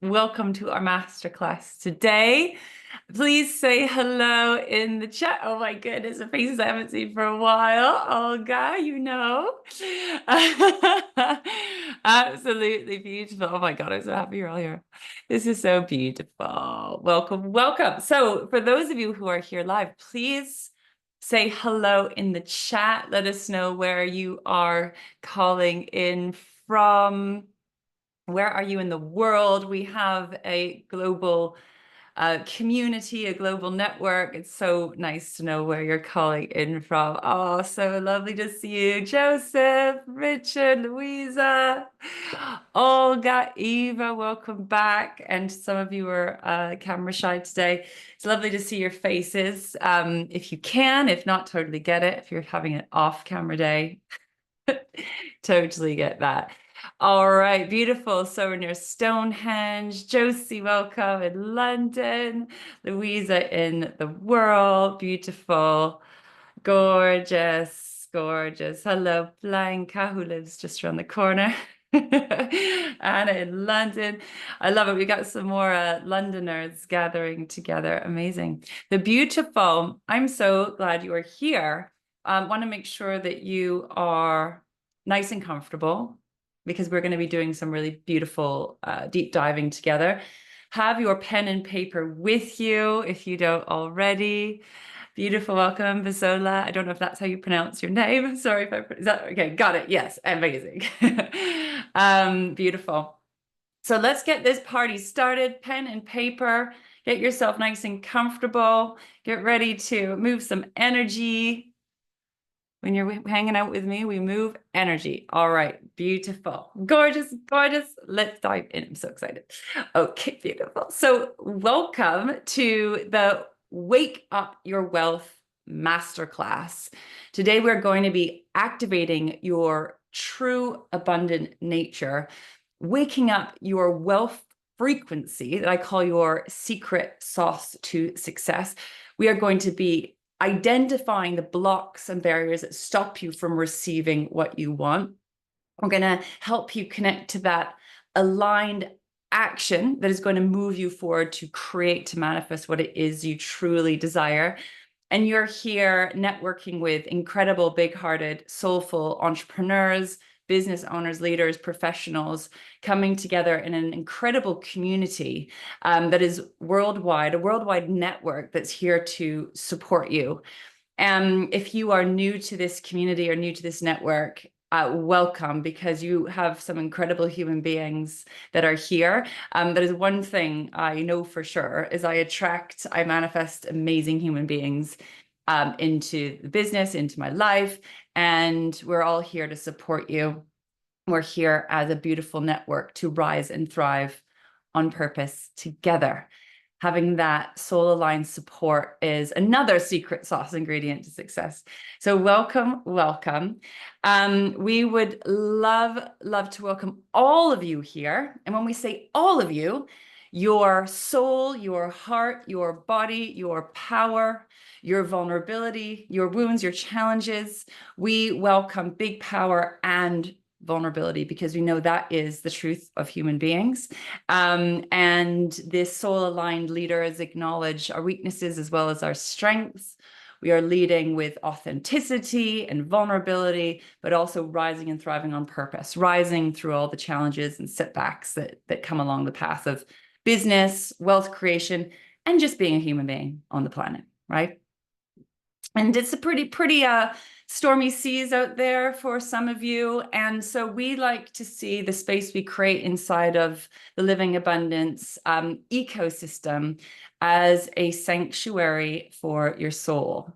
Welcome to our masterclass today. Please say hello in the chat. Oh my goodness, the faces I haven't seen for a while. Olga, you know. Absolutely beautiful. Oh my God, I'm so happy you're all here. This is so beautiful. Welcome, welcome. So for those of you who are here live, please say hello in the chat. Let us know where you are calling in from. Where are you in the world? We have a global community, a global network. It's so nice to know where you're calling in from. Oh, so lovely to see you, Joseph, Richard, Louisa, Olga, Eva, welcome back. And some of you are camera shy today. It's lovely to see your faces. If you can, if not, totally get it. If you're having an off camera day, totally get that. All right, beautiful. So we're near Stonehenge. Josie, welcome in London. Louisa in the world. Beautiful. Gorgeous, gorgeous. Hello, Blanca, who lives just around the corner. Anna in London. I love it. We got some more Londoners gathering together. Amazing. The beautiful. I'm so glad you are here. Want to make sure that you are nice and comfortable because we're going to be doing some really beautiful deep diving together. Have your pen and paper with you if you don't already. Beautiful, welcome, Visola. I don't know if that's how you pronounce your name. Sorry if is that okay? Got it. Yes, amazing. Beautiful. So let's get this party started. Pen and paper. Get yourself nice and comfortable. Get ready to move some energy. When you're hanging out with me, we move energy. All right, beautiful, gorgeous, gorgeous. Let's dive in. I'm so excited. Okay, beautiful. So welcome to the Wake Up Your Wealth Masterclass. Today, we're going to be activating your true abundant nature, waking up your wealth frequency that I call your secret sauce to success. We are going to be identifying the blocks and barriers that stop you from receiving what you want. We're going to help you connect to that aligned action that is going to move you forward to create, to manifest what it is you truly desire. And you're here networking with incredible, big-hearted, soulful entrepreneurs, business owners, leaders, professionals coming together in an incredible community that is worldwide, a worldwide network that's here to support you. And if you are new to this community or new to this network, welcome, because you have some incredible human beings that are here. That is one thing I know for sure is I manifest amazing human beings into the business, into my life, and we're all here to support you. We're here as a beautiful network to rise and thrive on purpose together. Having that soul-aligned support is another secret sauce ingredient to success. So welcome, welcome. We would love to welcome all of you here. And when we say all of you, your soul, your heart, your body, your power, your vulnerability, your wounds, your challenges, we welcome big power and vulnerability, because we know that is the truth of human beings. And this soul-aligned leaders acknowledge our weaknesses as well as our strengths. We are leading with authenticity and vulnerability, but also rising and thriving on purpose, rising through all the challenges and setbacks that come along the path of business, wealth creation, and just being a human being on the planet, right? And it's a pretty stormy seas out there for some of you. And so we like to see the space we create inside of the Living Abundance ecosystem as a sanctuary for your soul.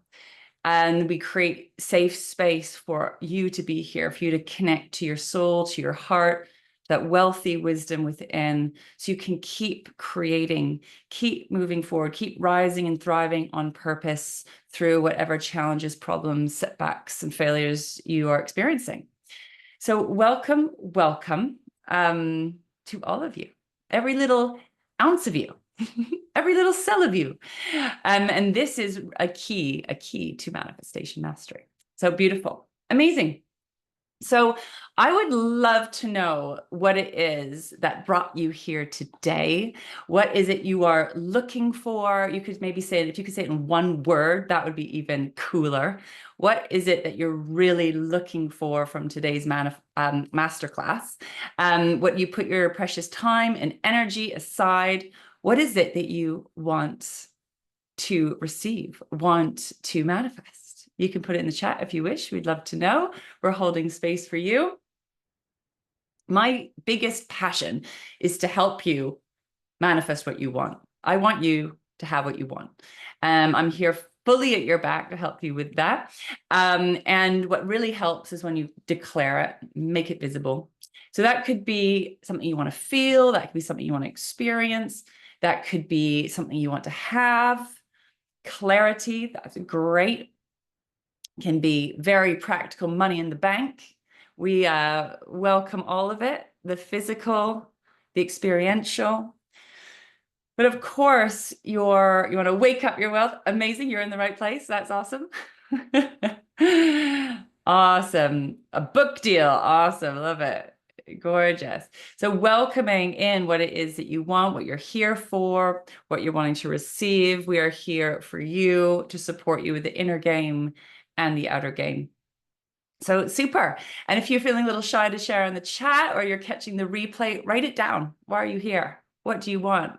And we create safe space for you to be here, for you to connect to your soul, to your heart, that wealthy wisdom within, so you can keep creating, keep moving forward, keep rising and thriving on purpose through whatever challenges, problems, setbacks, and failures you are experiencing. So welcome, welcome to all of you, every little ounce of you, every little cell of you. And this is a key to manifestation mastery. So beautiful, amazing. So I would love to know what it is that brought you here today. What is it you are looking for? You could maybe say it, if you could say it in one word, that would be even cooler. What is it that you're really looking for from today's masterclass? What you put your precious time and energy aside. What is it that you want to receive, want to manifest? You can put it in the chat if you wish. We'd love to know. We're holding space for you. My biggest passion is to help you manifest what you want. I want you to have what you want. I'm here fully at your back to help you with that. And what really helps is when you declare it, make it visible. So that could be something you want to feel, that could be something you want to experience, that could be something you want to have. Clarity, that's great. Can be very practical, money in the bank. We welcome all of it, the physical, the experiential. But of course, you want to wake up your wealth. Amazing, you're in the right place. That's awesome. Awesome. A book deal. Awesome. Love it. Gorgeous. So welcoming in what it is that you want, what you're here for, what you're wanting to receive. We are here for you to support you with the inner game and the outer game. So super. And if you're feeling a little shy to share in the chat or you're catching the replay, write it down. Why are you here? What do you want?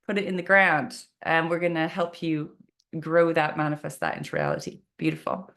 Put it in the ground, and we're going to help you grow that, manifest that into reality. Beautiful.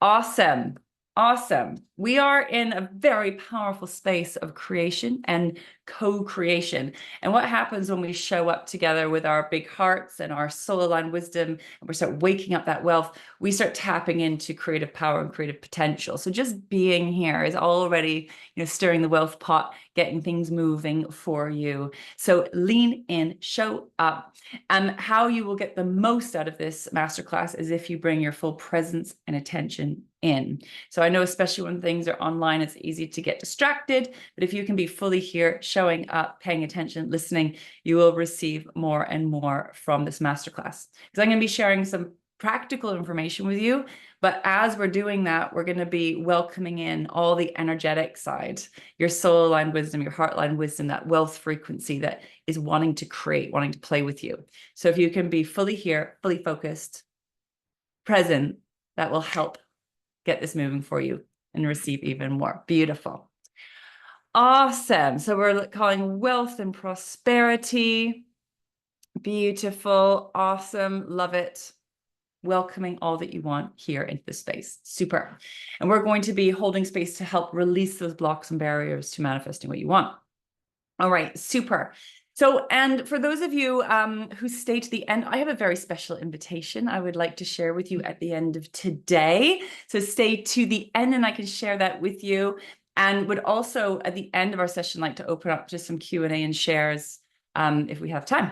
Awesome. Awesome. We are in a very powerful space of creation and co-creation. And what happens when we show up together with our big hearts and our soul-aligned wisdom, and we start waking up that wealth, we start tapping into creative power and creative potential. So just being here is already, stirring the wealth pot, getting things moving for you. So lean in, show up. And how you will get the most out of this masterclass is if you bring your full presence and attention in. So I know, especially when things are online, it's easy to get distracted, but if you can be fully here, showing up, paying attention, listening, you will receive more and more from this masterclass. Because I'm going to be sharing some practical information with you, but as we're doing that, we're going to be welcoming in all the energetic side, your soul aligned wisdom, your heart aligned wisdom, that wealth frequency that is wanting to create, wanting to play with you. So if you can be fully here, fully focused, present, that will help get this moving for you and receive even more. Beautiful. Awesome. So we're calling wealth and prosperity. Beautiful. Awesome. Love it. Welcoming all that you want here into the space. Super. And we're going to be holding space to help release those blocks and barriers to manifesting what you want. All right. Super. So, and for those of you who stay to the end, I have a very special invitation I would like to share with you at the end of today. So stay to the end and I can share that with you. And would also, at the end of our session, like to open up just some Q&A and shares if we have time.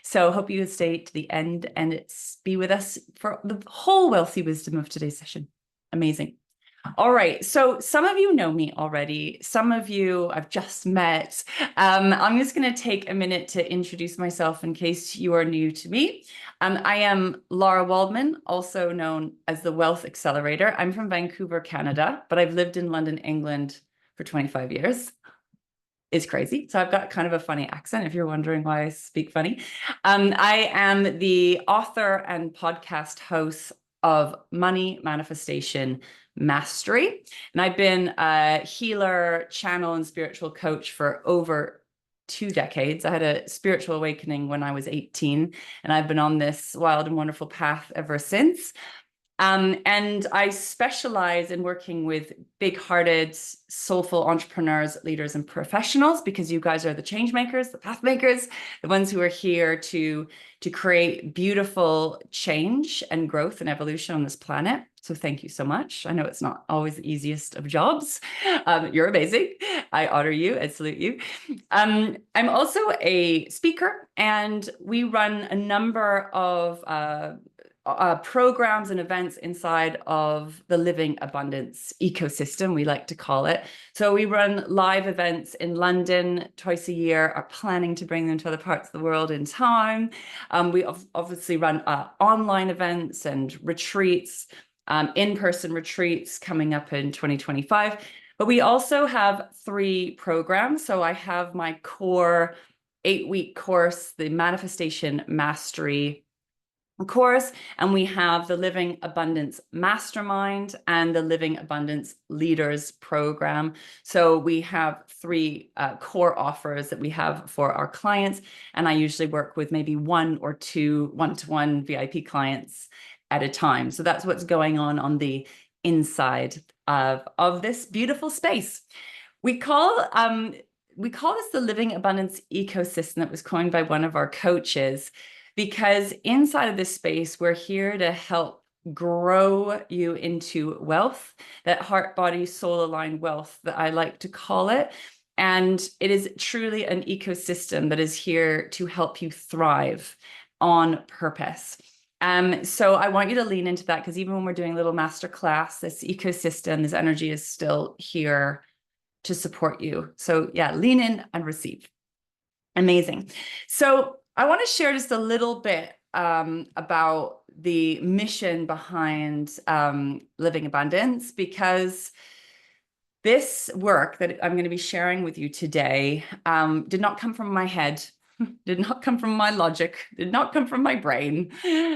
So hope you stay to the end and be with us for the whole wealthy wisdom of today's session. Amazing. All right. So some of you know me already. Some of you I've just met. I'm just going to take a minute to introduce myself in case you are new to me. I am Lara Waldman, also known as the Wealth Accelerator. I'm from Vancouver, Canada, but I've lived in London, England for 25 years. It's crazy. So I've got kind of a funny accent if you're wondering why I speak funny. I am the author and podcast host of Money Manifestation Mastery. And I've been a healer, channel, and spiritual coach for over 2 decades. I had a spiritual awakening when I was 18, and I've been on this wild and wonderful path ever since. And I specialize in working with big-hearted, soulful entrepreneurs, leaders, and professionals, because you guys are the change makers, the path makers, the ones who are here to create beautiful change and growth and evolution on this planet. So thank you so much. I know it's not always the easiest of jobs. You're amazing. I honor you. I salute you. I'm also a speaker, and we run a number of programs and events inside of the Living Abundance ecosystem, we like to call it. So we run live events in London twice a year, are planning to bring them to other parts of the world in time. We obviously run online events and retreats. in-person retreats coming up in 2025. But we also have 3 programs. So I have my core 8-week course, the Manifestation Mastery course, and we have the Living Abundance Mastermind and the Living Abundance Leaders Program. So we have 3 core offers that we have for our clients, and I usually work with maybe 1 or 2 one-to-one VIP clients at a time. So that's what's going on the inside of this beautiful space. We call this the Living Abundance Ecosystem. That was coined by one of our coaches, because inside of this space, we're here to help grow you into wealth, that heart, body, soul aligned wealth that I like to call it. And it is truly an ecosystem that is here to help you thrive on purpose. So I want you to lean into that, because even when we're doing a little masterclass, this ecosystem, this energy is still here to support you. So yeah, lean in and receive. Amazing. So I want to share just a little bit about the mission behind Living Abundance, because this work that I'm going to be sharing with you today did not come from my head, did not come from my logic, did not come from my brain.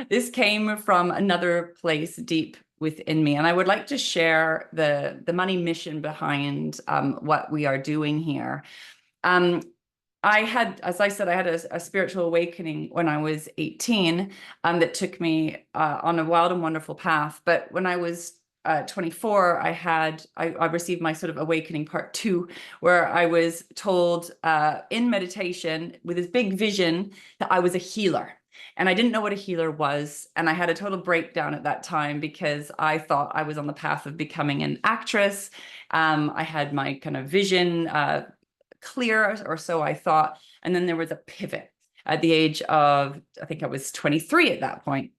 This came from another place deep within me. And I would like to share the money mission behind what we are doing here. I had, as I said, I had a spiritual awakening when I was 18 that took me on a wild and wonderful path. But when I was 24, I received my sort of awakening part 2, where I was told in meditation with this big vision that I was a healer. And I didn't know what a healer was. And I had a total breakdown at that time, because I thought I was on the path of becoming an actress. I had my kind of vision clear, or so I thought. And then there was a pivot at the age of, I think I was 23 at that point.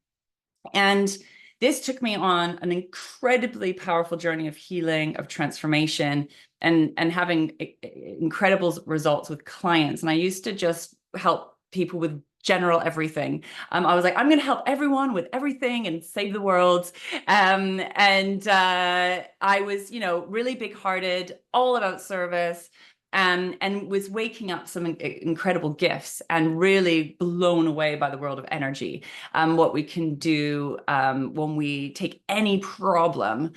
And this took me on an incredibly powerful journey of healing, of transformation, and having incredible results with clients. And I used to just help people with general everything. I was like, I'm going to help everyone with everything and save the world. I was, really big-hearted, all about service. And was waking up some incredible gifts, and really blown away by the world of energy, what we can do when we take any problem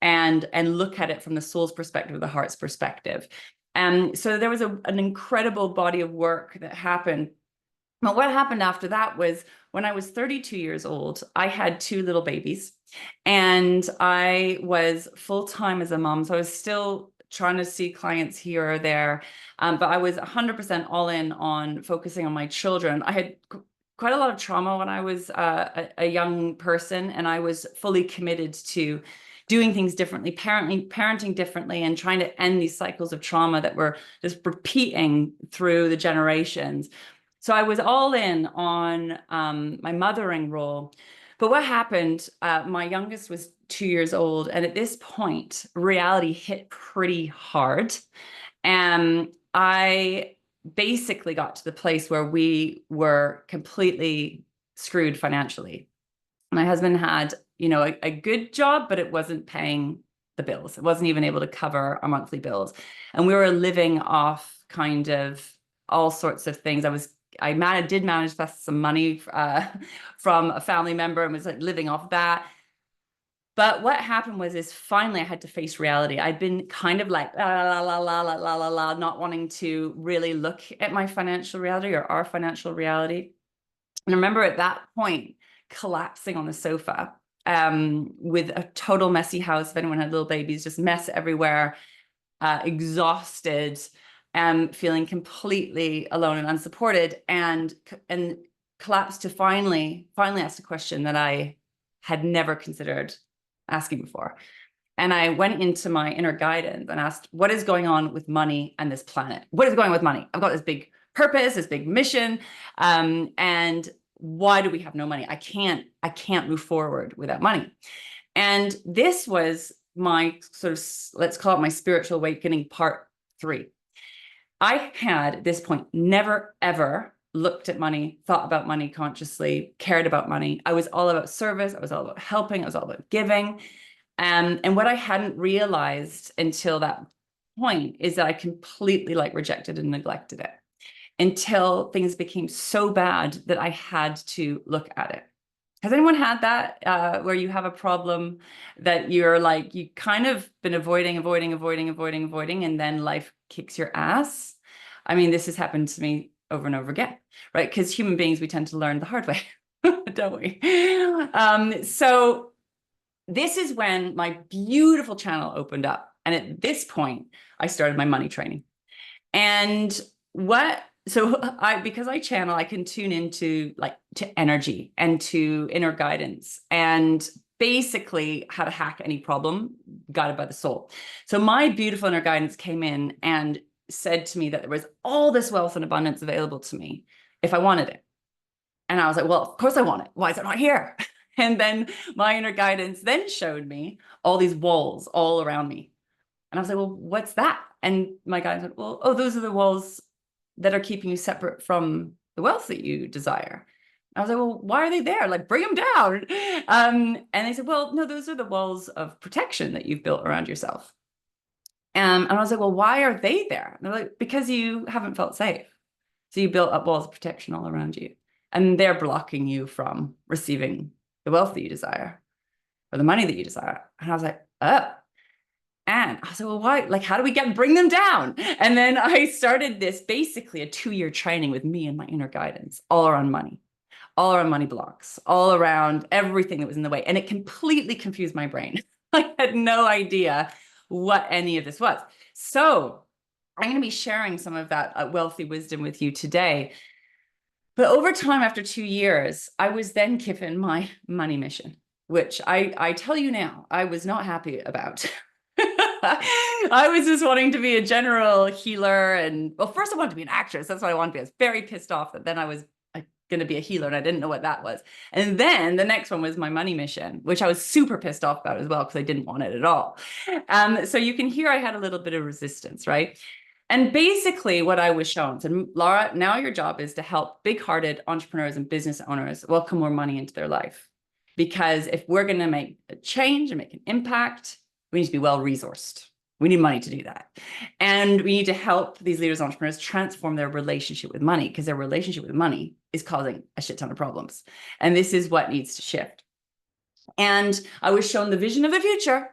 and look at it from the soul's perspective, the heart's perspective. So there was an incredible body of work that happened. But what happened after that was, when I was 32 years old, I had 2 little babies, and I was full-time as a mom. So I was still trying to see clients here or there. But I was 100% all in on focusing on my children. I had quite a lot of trauma when I was a young person, and I was fully committed to doing things differently, parenting differently, and trying to end these cycles of trauma that were just repeating through the generations. So I was all in on my mothering role. But what happened, my youngest was 2 years old. And at this point, reality hit pretty hard. And I basically got to the place where we were completely screwed financially. My husband had, a good job, but it wasn't paying the bills. It wasn't even able to cover our monthly bills. And we were living off kind of all sorts of things. I did manage some money from a family member, and was like living off that. But what happened is finally I had to face reality. I'd been kind of like la la la la la la la, not wanting to really look at my financial reality, or our financial reality. And I remember at that point collapsing on the sofa with a total messy house. If anyone had little babies, just mess everywhere, exhausted, feeling completely alone and unsupported, and collapsed to finally asked a question that I had never considered asking before. And I went into my inner guidance and asked, what is going on with money and this planet? What is going on with money? I've got this big purpose, this big mission, and why do we have no money? I can't move forward without money. And this was my sort of, let's call it my spiritual awakening part 3. I had at this point never, ever looked at money, thought about money consciously, cared about money. I was all about service. I was all about helping. I was all about giving. And what I hadn't realized until that point is that I completely like rejected and neglected it until things became so bad that I had to look at it. Has anyone had that where you have a problem that you're like, you kind of been avoiding, and then life kicks your ass? I mean, this has happened to me over and over again, right? Because human beings, we tend to learn the hard way, don't we? So this is when my beautiful channel opened up. And at this point, I started my money training. And because I channel, I can tune into to energy and to inner guidance and basically how to hack any problem guided by the soul. So my beautiful inner guidance came in and said to me that there was all this wealth and abundance available to me if I wanted it. And I was like, well, of course I want it. Why is it not here? And then my inner guidance then showed me all these walls all around me. And I was like, well, what's that? And my guidance said, well, oh, those are the walls that are keeping you separate from the wealth that you desire. I was like, well, why are they there? Like, bring them down. And they said, well, no, those are the walls of protection that you've built around yourself. And I was like, well, why are they there? And they're like, because you haven't felt safe. So you built up walls of protection all around you. And they're blocking you from receiving the wealth that you desire or the money that you desire. And I was like, oh. And I was like, well, why? Like, how do we bring them down? And then I started this basically a 2-year training with me and my inner guidance, all around money blocks, all around everything that was in the way. And it completely confused my brain. I had no idea what any of this was. So I'm going to be sharing some of that wealthy wisdom with you today. But over time, after 2 years, I was then given my money mission, which I tell you now, I was not happy about. I was just wanting to be a general healer. And well, first I wanted to be an actress. That's what I wanted to be. I was very pissed off that then I was going to be a healer and I didn't know what that was. And then the next one was my money mission, which I was super pissed off about as well, because I didn't want it at all. So you can hear I had a little bit of resistance, right? And basically what I was shown, so Lara, now your job is to help big-hearted entrepreneurs and business owners welcome more money into their life. Because if we're going to make a change and make an impact, we need to be well-resourced. We need money to do that. And we need to help these leaders, entrepreneurs transform their relationship with money, because their relationship with money is causing a shit ton of problems. And this is what needs to shift. And I was shown the vision of the future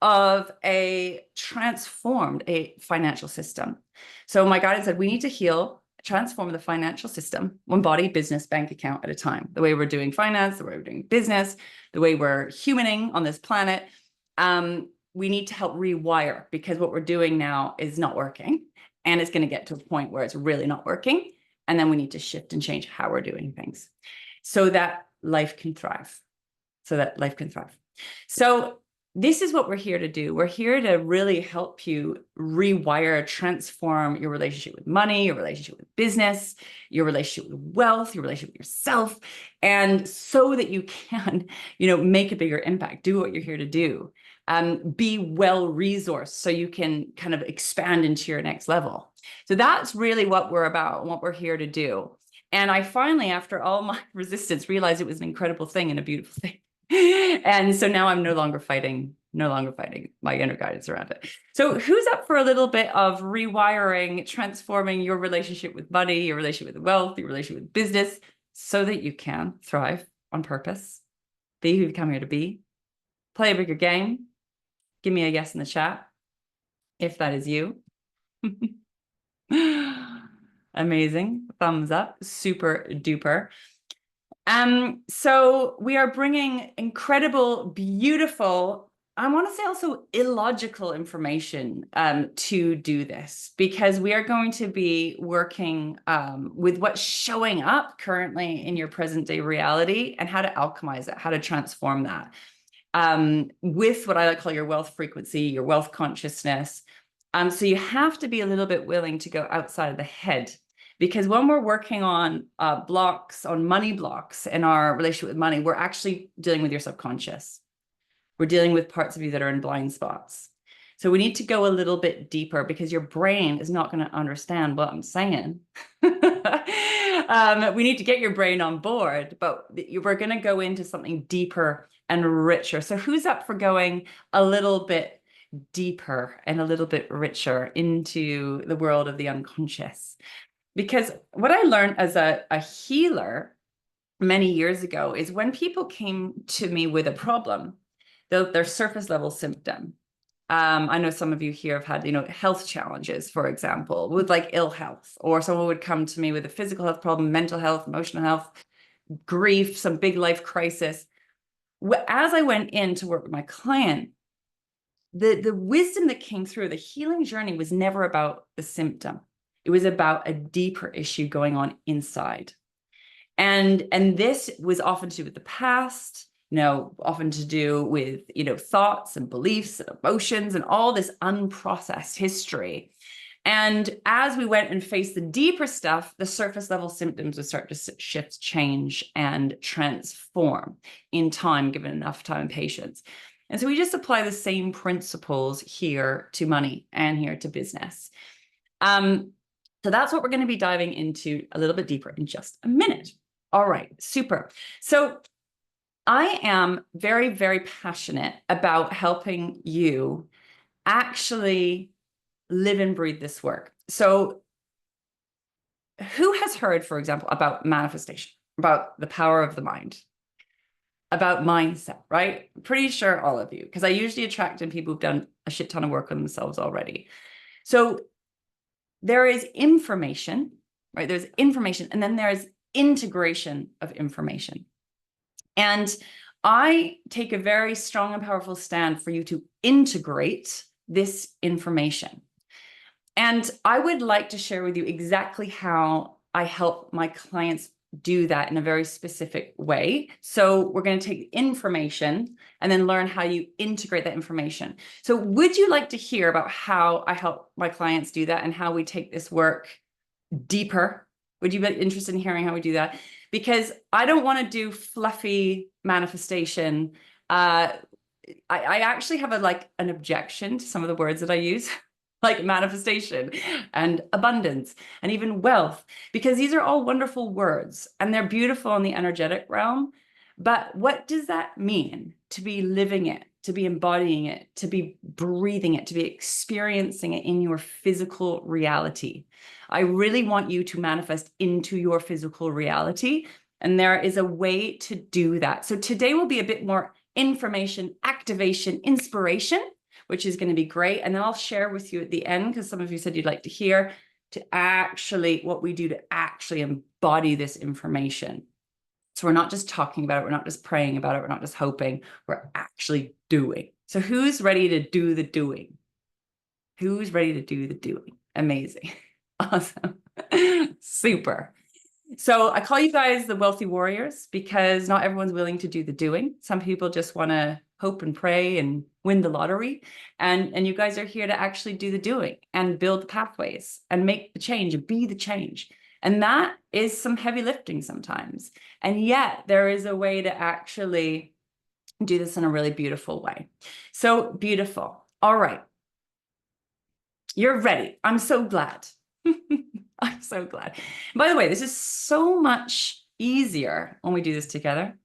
of a financial system. So my guidance said, we need to transform the financial system, one body, business, bank account at a time. The way we're doing finance, the way we're doing business, the way we're humaning on this planet. We need to help rewire, because what we're doing now is not working. And it's going to get to a point where it's really not working. And then we need to shift and change how we're doing things so that life can thrive. So this is what we're here to do. We're here to really help you rewire, transform your relationship with money, your relationship with business, your relationship with wealth, your relationship with yourself. And so that you can, make a bigger impact, do what you're here to do. Be well-resourced so you can kind of expand into your next level. So that's really what we're about and what we're here to do. And I finally, after all my resistance, realized it was an incredible thing and a beautiful thing. And so now I'm no longer fighting my inner guidance around it. So who's up for a little bit of rewiring, transforming your relationship with money, your relationship with wealth, your relationship with business, so that you can thrive on purpose, be who you come here to be, play a bigger game? Give me a yes in the chat if that is you. Amazing. Thumbs up. Super duper. So we are bringing incredible, beautiful, I want to say also illogical information to do this, because we are going to be working with what's showing up currently in your present day reality and how to alchemize it, how to transform that. With what I like to call your wealth frequency, your wealth consciousness. So you have to be a little bit willing to go outside of the head, because when we're working on money blocks in our relationship with money, we're actually dealing with your subconscious. We're dealing with parts of you that are in blind spots. So we need to go a little bit deeper, because your brain is not going to understand what I'm saying. We need to get your brain on board, but we're going to go into something deeper and richer. So who's up for going a little bit deeper and a little bit richer into the world of the unconscious? Because what I learned as a healer many years ago is when people came to me with a problem, their surface level symptom. I know some of you here have had, health challenges, for example, with like ill health, or someone would come to me with a physical health problem, mental health, emotional health, grief, some big life crisis. As I went in to work with my client, the wisdom that came through the healing journey was never about the symptom. It was about a deeper issue going on inside. And this was often to do with the past, often to do with, thoughts and beliefs and emotions and all this unprocessed history. And as we went and faced the deeper stuff, the surface level symptoms would start to shift, change, and transform in time, given enough time and patience. And so we just apply the same principles here to money and here to business. So that's what we're going to be diving into a little bit deeper in just a minute. All right, super. So I am very, very passionate about helping you actually live and breathe this work. So who has heard, for example, about manifestation, about the power of the mind, about mindset, right? Pretty sure all of you, because I usually attract in people who've done a shit ton of work on themselves already. So there is information, right? There's information, and then there's integration of information. And I take a very strong and powerful stand for you to integrate this information. And I would like to share with you exactly how I help my clients do that in a very specific way. So we're going to take information and then learn how you integrate that information. So would you like to hear about how I help my clients do that and how we take this work deeper? Would you be interested in hearing how we do that? Because I don't want to do fluffy manifestation. I actually have an objection to some of the words that I use, like manifestation and abundance and even wealth, because these are all wonderful words and they're beautiful in the energetic realm. But what does that mean to be living it, to be embodying it, to be breathing it, to be experiencing it in your physical reality? I really want you to manifest into your physical reality. And there is a way to do that. So today will be a bit more information, activation, inspiration, which is going to be great. And then I'll share with you at the end, because some of you said you'd like to hear, what we do to actually embody this information. So we're not just talking about it. We're not just praying about it. We're not just hoping. We're actually doing. So who's ready to do the doing? Who's ready to do the doing? Amazing. Awesome. Super. So I call you guys the wealthy warriors because not everyone's willing to do the doing. Some people just want to hope and pray and win the lottery. And you guys are here to actually do the doing and build the pathways and make the change and be the change. And that is some heavy lifting sometimes. And yet there is a way to actually do this in a really beautiful way. So beautiful. All right. You're ready. I'm so glad. I'm so glad. By the way, this is so much easier when we do this together.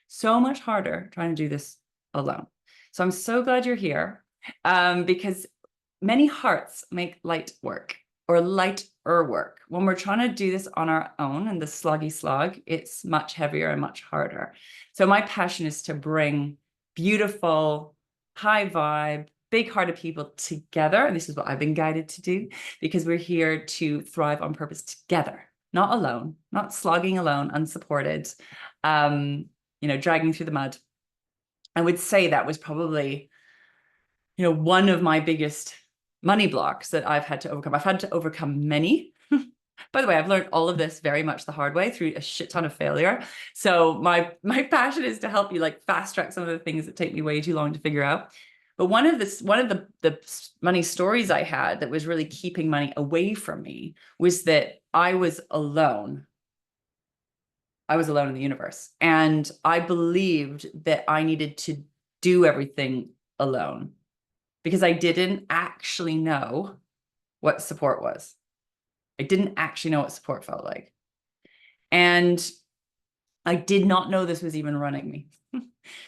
So much harder trying to do this alone. So I'm so glad you're here because many hearts make light work or lighter work. When we're trying to do this on our own and the sloggy slog, it's much heavier and much harder. So my passion is to bring beautiful, high vibe, big-hearted people together. And this is what I've been guided to do because we're here to thrive on purpose together, not alone, not slogging alone, unsupported, dragging through the mud. I would say that was probably, one of my biggest money blocks that I've had to overcome. I've had to overcome many. By the way, I've learned all of this very much the hard way through a shit ton of failure. So my passion is to help you fast track some of the things that take me way too long to figure out. But one of the money stories I had that was really keeping money away from me was that I was alone. I was alone in the universe. And I believed that I needed to do everything alone because I didn't actually know what support was. I didn't actually know what support felt like. And I did not know this was even running me.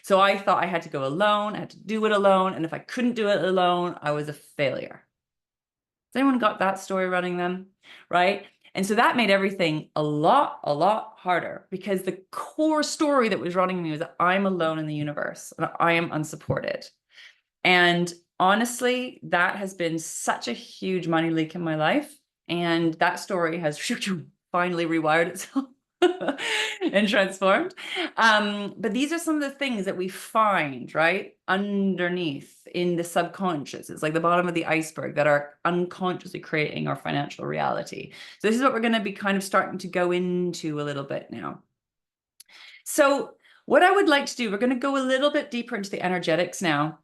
So I thought I had to go alone, I had to do it alone. And if I couldn't do it alone, I was a failure. Has anyone got that story running them? Right? And so that made everything a lot harder, because the core story that was running me was that I'm alone in the universe and I am unsupported. And honestly, that has been such a huge money leak in my life. And that story has finally rewired itself and transformed. But these are some of the things that we find, right, underneath in the subconscious. It's like the bottom of the iceberg that are unconsciously creating our financial reality. So this is what we're going to be kind of starting to go into a little bit now. So what I would like to do, we're going to go a little bit deeper into the energetics now.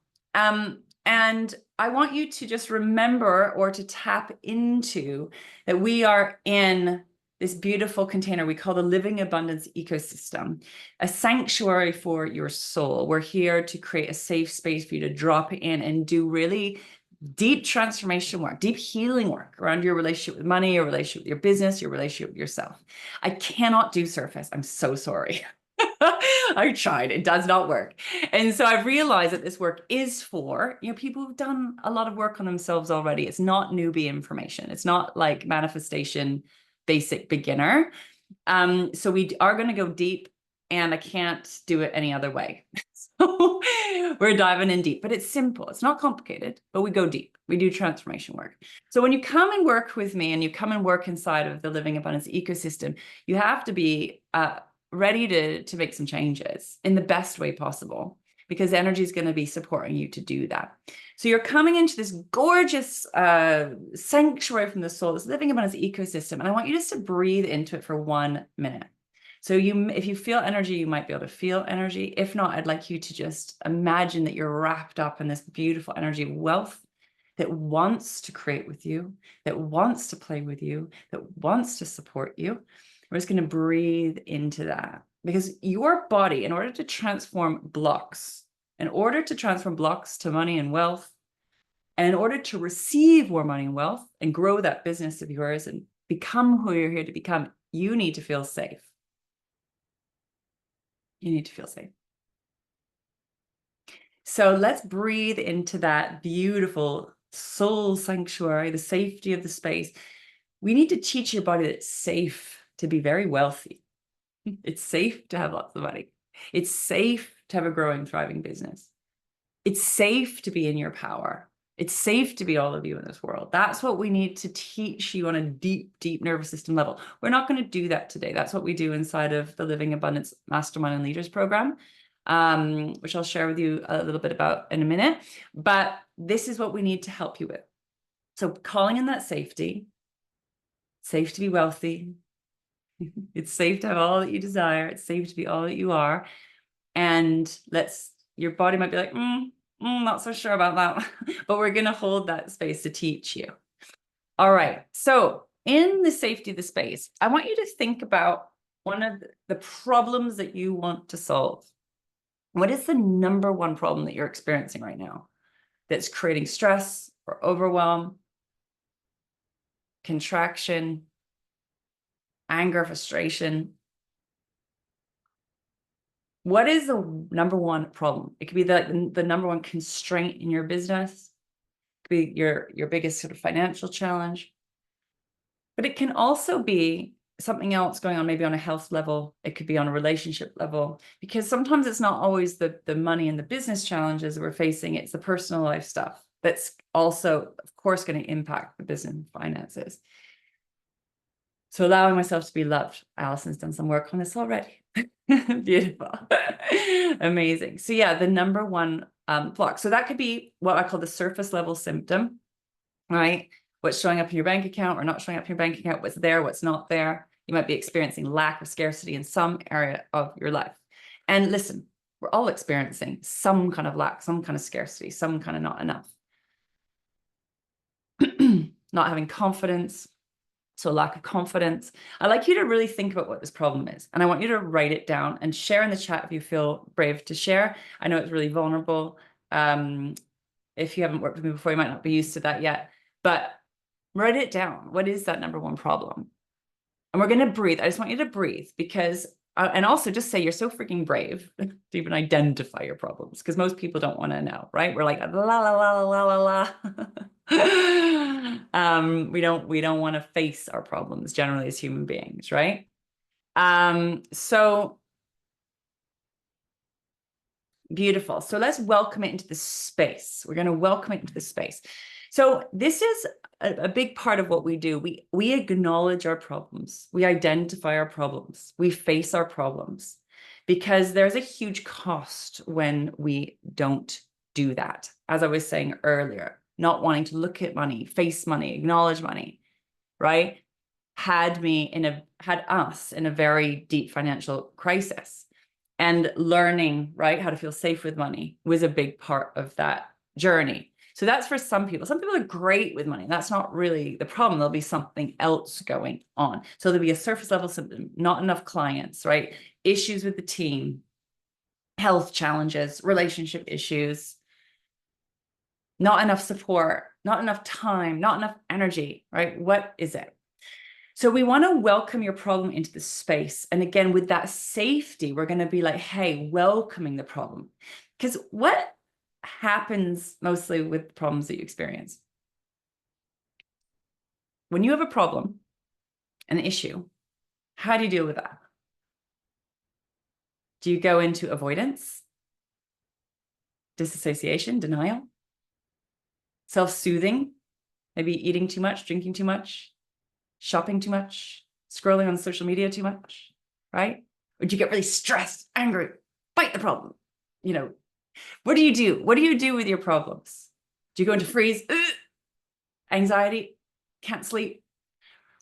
And I want you to just remember, or to tap into, that we are in this beautiful container we call the living abundance ecosystem, a sanctuary for your soul. We're here to create a safe space for you to drop in and do really deep transformation work, deep healing work around your relationship with money, your relationship with your business, your relationship with yourself. I cannot do surface. I'm so sorry. I tried, it does not work. And so I've realized that this work is for, people who've done a lot of work on themselves already. It's not newbie information. It's not like manifestation basic beginner. So we are going to go deep, and I can't do it any other way. So we're diving in deep, but it's simple. It's not complicated, but we go deep. We do transformation work. So when you come and work with me, and you come and work inside of the living abundance ecosystem, you have to be ready to make some changes in the best way possible, because energy is going to be supporting you to do that. So you're coming into this gorgeous sanctuary from the soul, this living abundance ecosystem, and I want you just to breathe into it for 1 minute. So if you feel energy, you might be able to feel energy. If not, I'd like you to just imagine that you're wrapped up in this beautiful energy of wealth that wants to create with you, that wants to play with you, that wants to support you. We're just going to breathe into that, because your body, in order to transform blocks, to money and wealth, and in order to receive more money and wealth and grow that business of yours and become who you're here to become, you need to feel safe. You need to feel safe. So let's breathe into that beautiful soul sanctuary, the safety of the space. We need to teach your body that it's safe to be very wealthy. It's safe to have lots of money. It's safe to have a growing, thriving business. It's safe to be in your power. It's safe to be all of you in this world. That's what we need to teach you on a deep, deep nervous system level. We're not going to do that today. That's what we do inside of the Living Abundance Mastermind and Leaders program, which I'll share with you a little bit about in a minute. But this is what we need to help you with. So calling in that safety, safe to be wealthy. It's safe to have all that you desire. It's safe to be all that you are. And your body might be like, not so sure about that, but we're going to hold that space to teach you. All right. So in the safety of the space, I want you to think about one of the problems that you want to solve. What is the number one problem that you're experiencing right now that's creating stress or overwhelm, contraction, anger, frustration? What is the number one problem? It could be the number one constraint in your business. It could be your biggest sort of financial challenge. But it can also be something else going on, maybe on a health level. It could be on a relationship level, because sometimes it's not always the money and the business challenges we're facing. It's the personal life stuff that's also, of course, going to impact the business and finances. So allowing myself to be loved. Allison's done some work on this already. Beautiful. Amazing. So yeah, the number one block. So that could be what I call the surface level symptom, right? What's showing up in your bank account or not showing up in your bank account, what's there, what's not there. You might be experiencing lack of scarcity in some area of your life. And listen, we're all experiencing some kind of lack, some kind of scarcity, some kind of not enough. Not having confidence. So lack of confidence. I'd like you to really think about what this problem is. And I want you to write it down and share in the chat if you feel brave to share. I know it's really vulnerable. If you haven't worked with me before, you might not be used to that yet. But write it down. What is that number one problem? And we're going to breathe. I just want you to breathe because, and also just say you're so freaking brave to even identify your problems because most people don't want to know, right? We're like, la, la, la, la, la, la. We don't want to face our problems generally as human beings, right? So beautiful. So let's welcome it into the space. We're going to welcome it into the space. So this is a big part of what we do. We acknowledge our problems. We identify our problems. We face our problems because there's a huge cost when we don't do that. As I was saying earlier, not wanting to look at money, face money, acknowledge money, right? Had us in a very deep financial crisis. And learning, right, how to feel safe with money was a big part of that journey. So that's for some people. Some people are great with money. That's not really the problem. There'll be something else going on. So there'll be a surface level symptom, not enough clients, right? Issues with the team, health challenges, relationship issues, not enough support, not enough time, not enough energy, right? What is it? So we want to welcome your problem into the space. And again, with that safety, we're going to be like, hey, welcoming the problem. Because what happens mostly with problems that you experience? When you have a problem, an issue, how do you deal with that? Do you go into avoidance, disassociation, denial, self-soothing, maybe eating too much, drinking too much, shopping too much, scrolling on social media too much, right? Or do you get really stressed, angry, fight the problem? You know, what do you do? What do you do with your problems? Do you go into freeze, anxiety, can't sleep?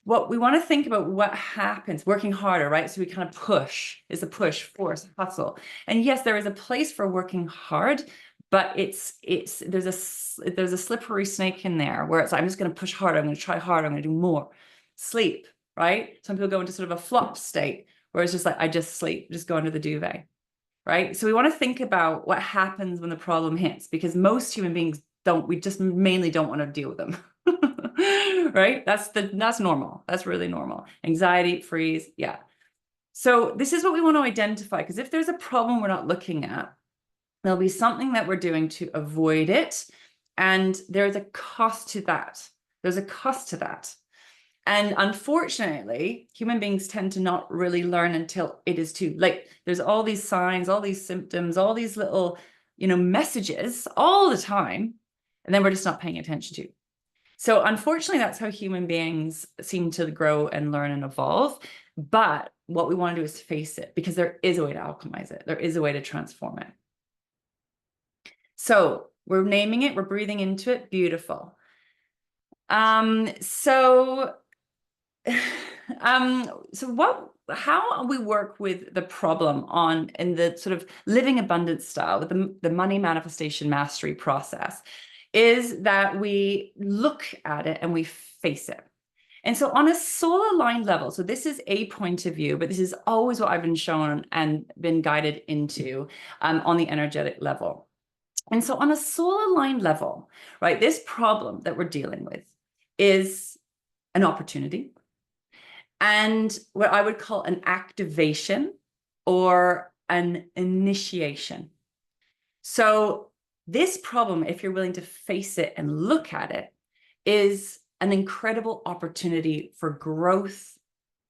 What we want to think about what happens, working harder, right? So we kind of push, is a push, force, hustle. And yes, there is a place for working hard, but there's a slippery snake in there where it's, I'm just going to push harder, I'm going to try harder, I'm going to do more. Sleep, right? Some people go into sort of a flop state where it's just like, I just sleep, just go under the duvet, right? So we want to think about what happens when the problem hits because most human beings we just mainly don't want to deal with them. Right? That's normal. That's really normal. Anxiety, freeze. Yeah. So this is what we want to identify because if there's a problem we're not looking at, there'll be something that we're doing to avoid it. And there's a cost to that. There's a cost to that. And unfortunately, human beings tend to not really learn until it is too late. There's all these signs, all these symptoms, all these little, messages all the time. And then we're just not paying attention to. So unfortunately, that's how human beings seem to grow and learn and evolve. But what we want to do is face it because there is a way to alchemize it. There is a way to transform it. So we're naming it, we're breathing into it. Beautiful. So how we work with the problem in the sort of living abundance style with the money manifestation mastery process is that we look at it and we face it. And so on a soul aligned level, so this is a point of view, but this is always what I've been shown and been guided into on the energetic level. And so on a soul aligned level, right, this problem that we're dealing with is an opportunity and what I would call an activation or an initiation. So this problem, if you're willing to face it and look at it, is an incredible opportunity for growth,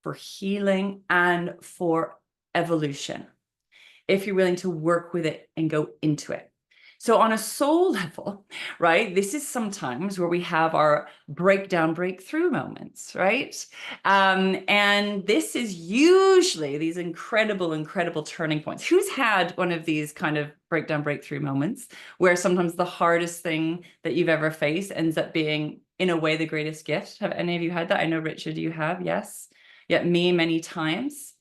for healing, and for evolution, if you're willing to work with it and go into it. So on a soul level, right, this is sometimes where we have our breakdown, breakthrough moments, right? And this is usually these incredible, incredible turning points. Who's had one of these kind of breakdown, breakthrough moments where sometimes the hardest thing that you've ever faced ends up being, in a way, the greatest gift? Have any of you had that? I know, Richard, you have, yes. Yeah, me many times,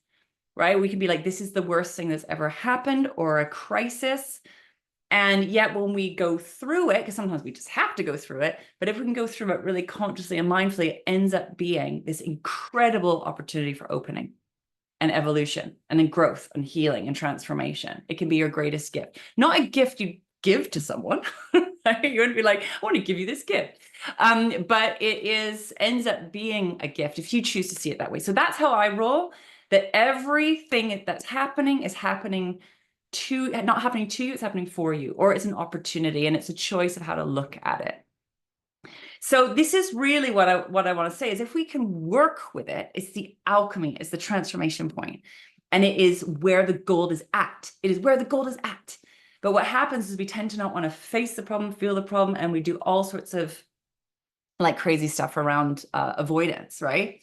right? We can be like, this is the worst thing that's ever happened, or a crisis. And yet when we go through it, because sometimes we just have to go through it, but if we can go through it really consciously and mindfully, it ends up being this incredible opportunity for opening and evolution and then growth and healing and transformation. It can be your greatest gift. Not a gift you give to someone, You wouldn't be like, I want to give you this gift. But ends up being a gift if you choose to see it that way. So that's how I roll, that everything that's happening is happening not happening to you, it's happening for you, or it's an opportunity, and it's a choice of how to look at it. So this is really what I want to say is if we can work with it, it's the alchemy, it's the transformation point. And it is where the gold is at. It is where the gold is at. But what happens is we tend to not want to face the problem, feel the problem, and we do all sorts of like crazy stuff around avoidance, right?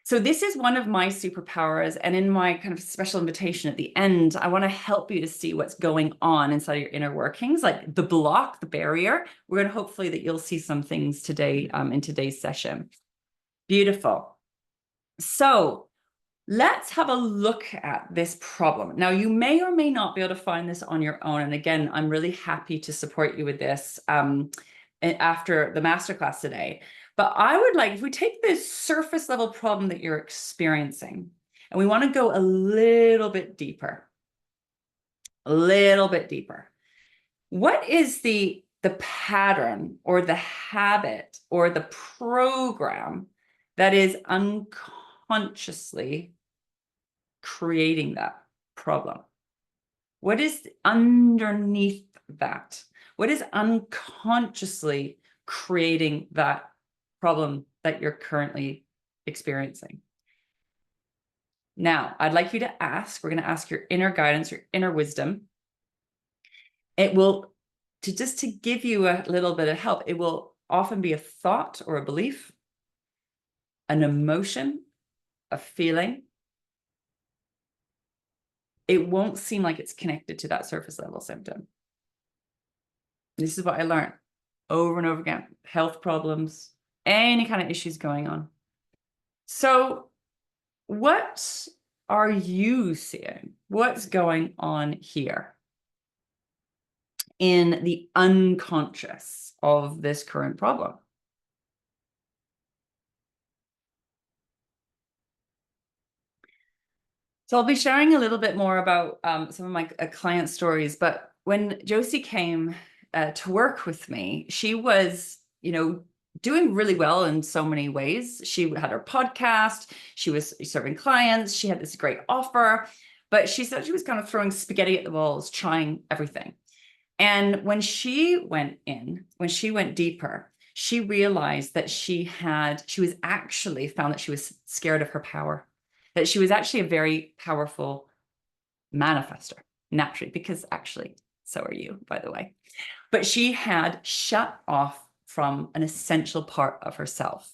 So this is one of my superpowers. And in my kind of special invitation at the end, I want to help you to see what's going on inside your inner workings, like the block, the barrier. We're going to hopefully that you'll see some things today in today's session. Beautiful. So let's have a look at this problem. Now, you may or may not be able to find this on your own. And again, I'm really happy to support you with this after the masterclass today. But I would like, if we take this surface level problem that you're experiencing, and we want to go a little bit deeper, what is the pattern or the habit or the program that is unconsciously creating that problem? What is underneath that? What is unconsciously creating that problem that you're currently experiencing? Now, I'd like you to ask, we're going to ask your inner guidance, your inner wisdom. It will, just to give you a little bit of help, it will often be a thought or a belief, an emotion, a feeling. It won't seem like it's connected to that surface level symptom. This is what I learned over and over again. Health problems, any kind of issues going on. So what are you seeing? What's going on here in the unconscious of this current problem? So I'll be sharing a little bit more about some of my client stories, but when Josie came to work with me, she was, doing really well in so many ways. She had her podcast, she was serving clients, she had this great offer, but she said she was kind of throwing spaghetti at the walls, trying everything. And when she went deeper, she realized that she was actually found that she was scared of her power, that she was actually a very powerful manifester, naturally, because actually, so are you, by the way. But she had shut off from an essential part of herself.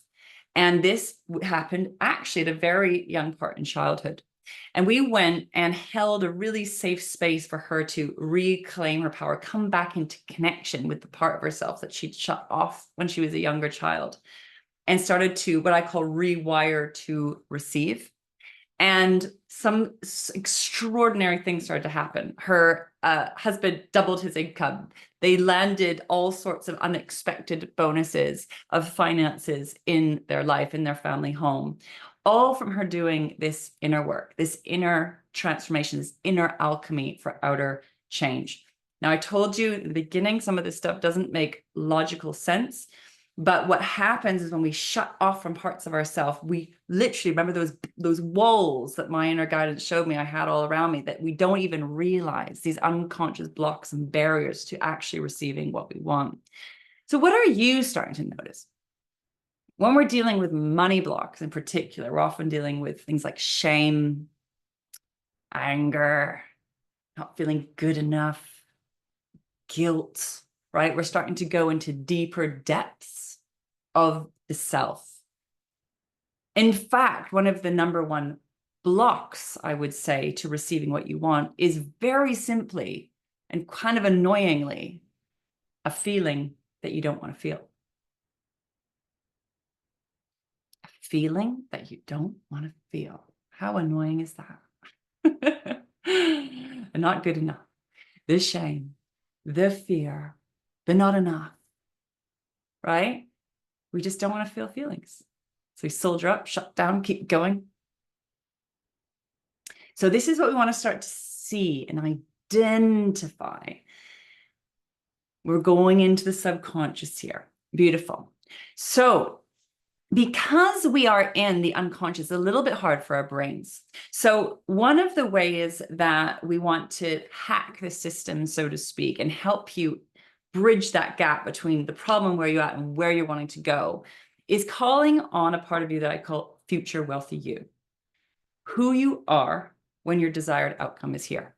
And this happened actually at a very young part in childhood. And we went and held a really safe space for her to reclaim her power, come back into connection with the part of herself that she'd shut off when she was a younger child, and started to what I call rewire to receive. And some extraordinary things started to happen. Her husband doubled his income. They landed all sorts of unexpected bonuses of finances in their life, in their family home, all from her doing this inner work, this inner transformation, this inner alchemy for outer change. Now, I told you in the beginning, some of this stuff doesn't make logical sense. But what happens is when we shut off from parts of ourselves, we literally remember those walls that my inner guidance showed me I had all around me, that we don't even realize, these unconscious blocks and barriers to actually receiving what we want. So what are you starting to notice? When we're dealing with money blocks in particular, we're often dealing with things like shame, anger, not feeling good enough, guilt, right? We're starting to go into deeper depths of the self. In fact, one of the number one blocks, I would say, to receiving what you want is very simply and kind of annoyingly a feeling that you don't want to feel. A feeling that you don't want to feel. How annoying is that? Not good enough. The shame, the fear, the not enough, right? We just don't want to feel feelings. So we soldier up, shut down, keep going. So this is what we want to start to see and identify. We're going into the subconscious here. Beautiful. So because we are in the unconscious, it's a little bit hard for our brains. So one of the ways that we want to hack the system, so to speak, and help you bridge that gap between the problem where you're at and where you're wanting to go is calling on a part of you that I call future wealthy you. Who you are when your desired outcome is here.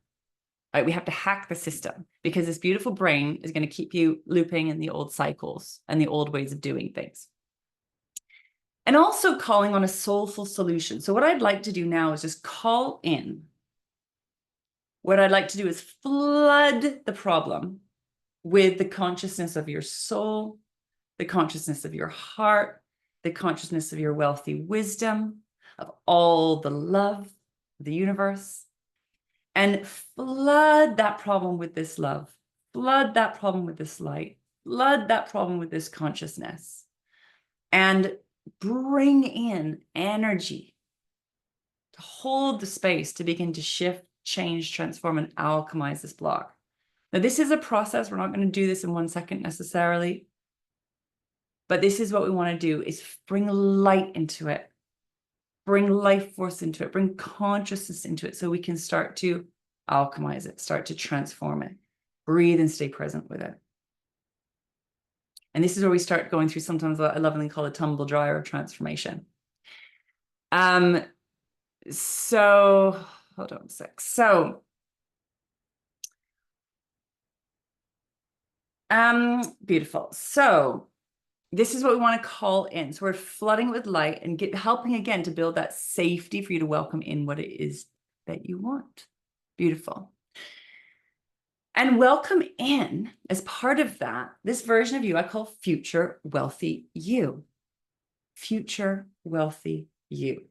Right? We have to hack the system because this beautiful brain is going to keep you looping in the old cycles and the old ways of doing things. And also calling on a soulful solution. So what I'd like to do now is just call in. What I'd like to do is flood the problem with the consciousness of your soul, the consciousness of your heart, the consciousness of your wealthy wisdom, of all the love of the universe, and flood that problem with this love, flood that problem with this light, flood that problem with this consciousness, and bring in energy to hold the space to begin to shift, change, transform, and alchemize this block. Now, this is a process. We're not going to do this in 1 second necessarily, but this is what we want to do is bring light into it, bring life force into it, bring consciousness into it so we can start to alchemize it, start to transform it, breathe and stay present with it. And this is where we start going through sometimes what I lovingly call a tumble dryer of transformation. So hold on a sec. So beautiful. So this is what we want to call in. So we're flooding with light and helping again to build that safety for you to welcome in what it is that you want. Beautiful. And welcome in, as part of that, this version of you I call future wealthy you. Future wealthy you.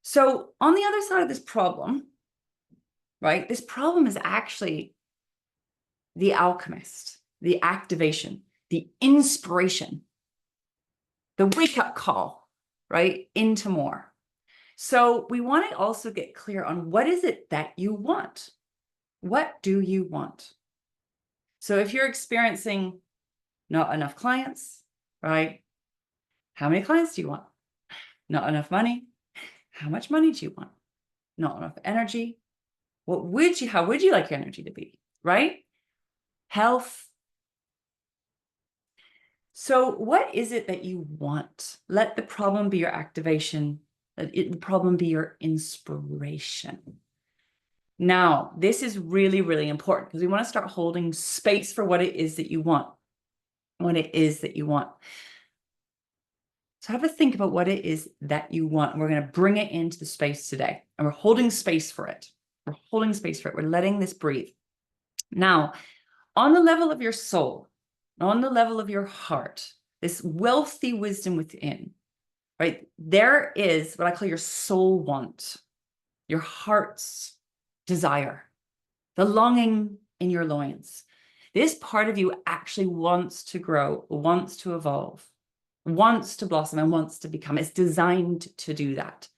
So on the other side of this problem, right, this problem is actually the alchemist, the activation, the inspiration, the wake-up call, right, into more. So we want to also get clear on what is it that you want? What do you want? So if you're experiencing not enough clients, right? How many clients do you want? Not enough money. How much money do you want? Not enough energy. How would you like your energy to be, right? Health. So what is it that you want? Let the problem be your activation. Let the problem be your inspiration. Now, this is really, really important because we want to start holding space for what it is that you want. What it is that you want. So have a think about what it is that you want. We're going to bring it into the space today. And we're holding space for it. We're holding space for it. We're letting this breathe. Now, on the level of your soul, on the level of your heart, this wealthy wisdom within, right? There is what I call your soul want, your heart's desire, the longing in your loins. This part of you actually wants to grow, wants to evolve, wants to blossom, and wants to become. It's designed to do that.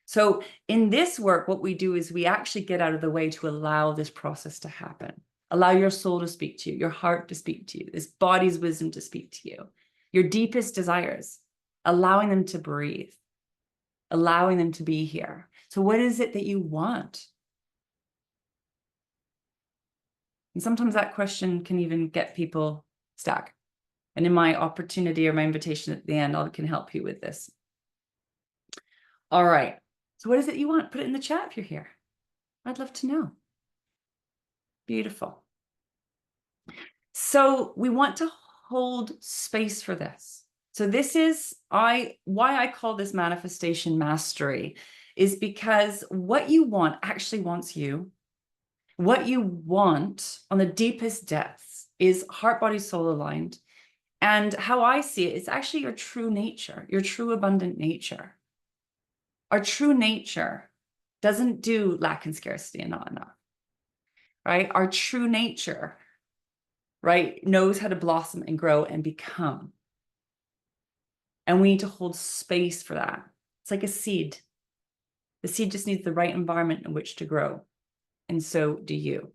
So in this work, what we do is we actually get out of the way to allow this process to happen. Allow your soul to speak to you, your heart to speak to you, this body's wisdom to speak to you, your deepest desires, allowing them to breathe, allowing them to be here. So what is it that you want? And sometimes that question can even get people stuck. And in my opportunity or my invitation at the end, I can help you with this. All right. So what is it you want? Put it in the chat if you're here. I'd love to know. Beautiful. So we want to hold space for this. So this is why I call this manifestation mastery, is because what you want actually wants you. What you want on the deepest depths is heart, body, soul aligned. And how I see it, it's actually your true nature, your true abundant nature. Our true nature doesn't do lack and scarcity and not enough, right? Our true nature, right, knows how to blossom and grow and become. And we need to hold space for that. It's like a seed. The seed just needs the right environment in which to grow. And so do you.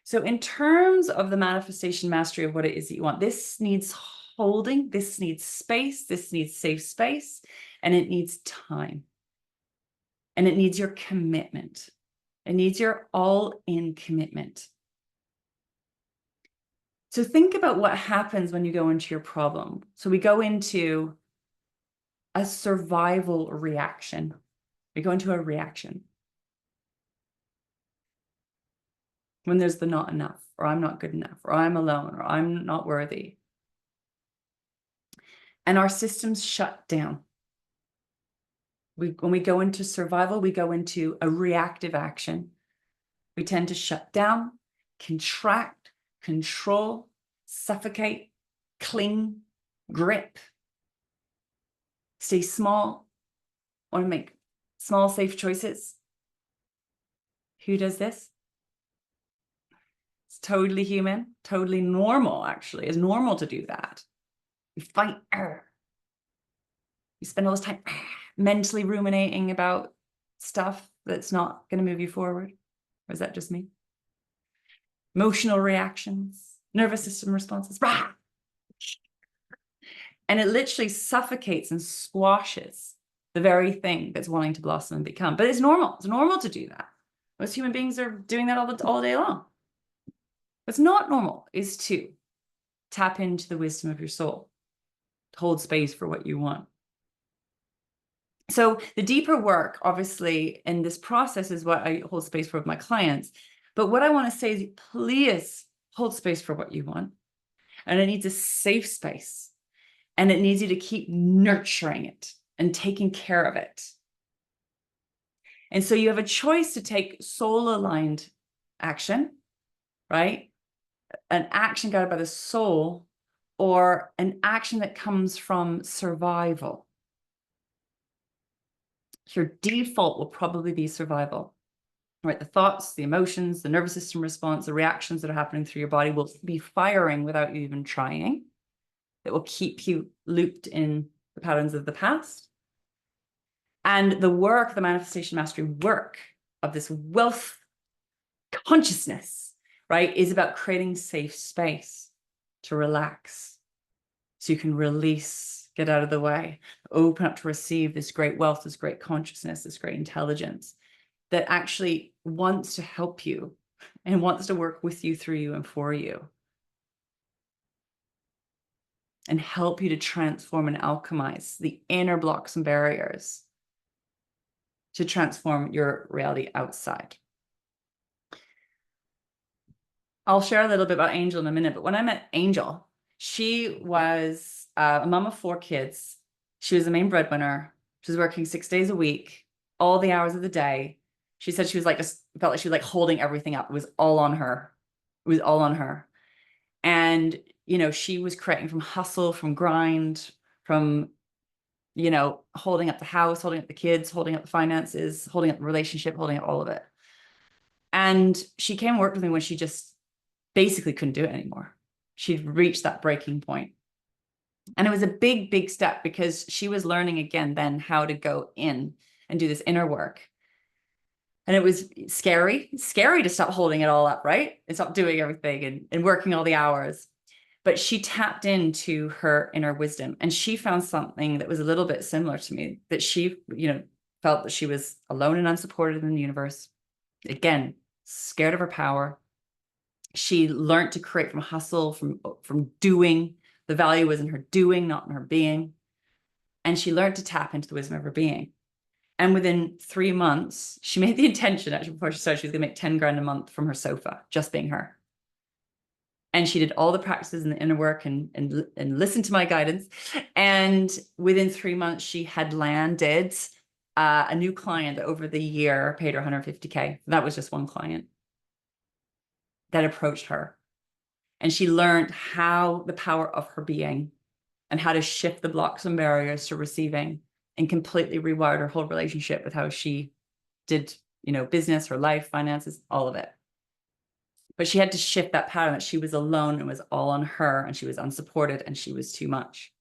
So in terms of the manifestation mastery of what it is that you want, this needs holding, this needs space, this needs safe space, and it needs time. And it needs your commitment. It needs your all-in commitment. So think about what happens when you go into your problem. So we go into a survival reaction. We go into a reaction. When there's the not enough, or I'm not good enough, or I'm alone, or I'm not worthy. And our systems shut down. When we go into survival, we go into a reactive action. We tend to shut down, contract, control, suffocate, cling, grip, stay small, want to make small, safe choices. Who does this? It's totally human, totally normal, actually. It's normal to do that. You fight. You spend all this time mentally ruminating about stuff that's not going to move you forward. Or is that just me? Emotional reactions, nervous system responses. Rah! And it literally suffocates and squashes the very thing that's wanting to blossom and become. But it's normal. It's normal to do that. Most human beings are doing that all day long. What's not normal is to tap into the wisdom of your soul, to hold space for what you want. So the deeper work, obviously, in this process is what I hold space for with my clients. But what I want to say is, please hold space for what you want. And it needs a safe space. And it needs you to keep nurturing it and taking care of it. And so you have a choice to take soul-aligned action, right? An action guided by the soul, or an action that comes from survival. Your default will probably be survival, right? The thoughts, the emotions, the nervous system response, the reactions that are happening through your body will be firing without you even trying. That will keep you looped in the patterns of the past. And the work, the manifestation mastery work of this wealth consciousness, right, is about creating safe space to relax so you can release, get out of the way, open up to receive this great wealth, this great consciousness, this great intelligence that actually wants to help you and wants to work with you, through you, and for you, and help you to transform and alchemize the inner blocks and barriers to transform your reality outside. I'll share a little bit about Angel in a minute, but when I met Angel, she was a mom of 4 kids. She was the main breadwinner. She was working 6 days a week, all the hours of the day. She said she was like, just felt like she was like holding everything up. It was all on her. It was all on her. And, you know, she was creating from hustle, from grind, from, you know, holding up the house, holding up the kids, holding up the finances, holding up the relationship, holding up all of it. And she came and worked with me when she just basically couldn't do it anymore. She'd reached that breaking point. And it was a big, big step, because she was learning again then how to go in and do this inner work. And it was scary to stop holding it all up, right? And stop doing everything and working all the hours. But she tapped into her inner wisdom, and she found something that was a little bit similar to me, that she, you know, felt that she was alone and unsupported in the universe. Again, scared of her power. She learned to create from hustle, from doing. The value was in her doing, not in her being. And she learned to tap into the wisdom of her being. And within 3 months, she made the intention, actually, before she started, she was going to make 10 grand a month from her sofa, just being her. And she did all the practices and the inner work and listened to my guidance. And within 3 months, she had landed a new client that over the year paid her 150K. That was just one client that approached her. And she learned how the power of her being and how to shift the blocks and barriers to receiving, and completely rewired her whole relationship with how she did, you know, business, her life, finances, all of it. But she had to shift that pattern that she was alone and was all on her, and she was unsupported and she was too much.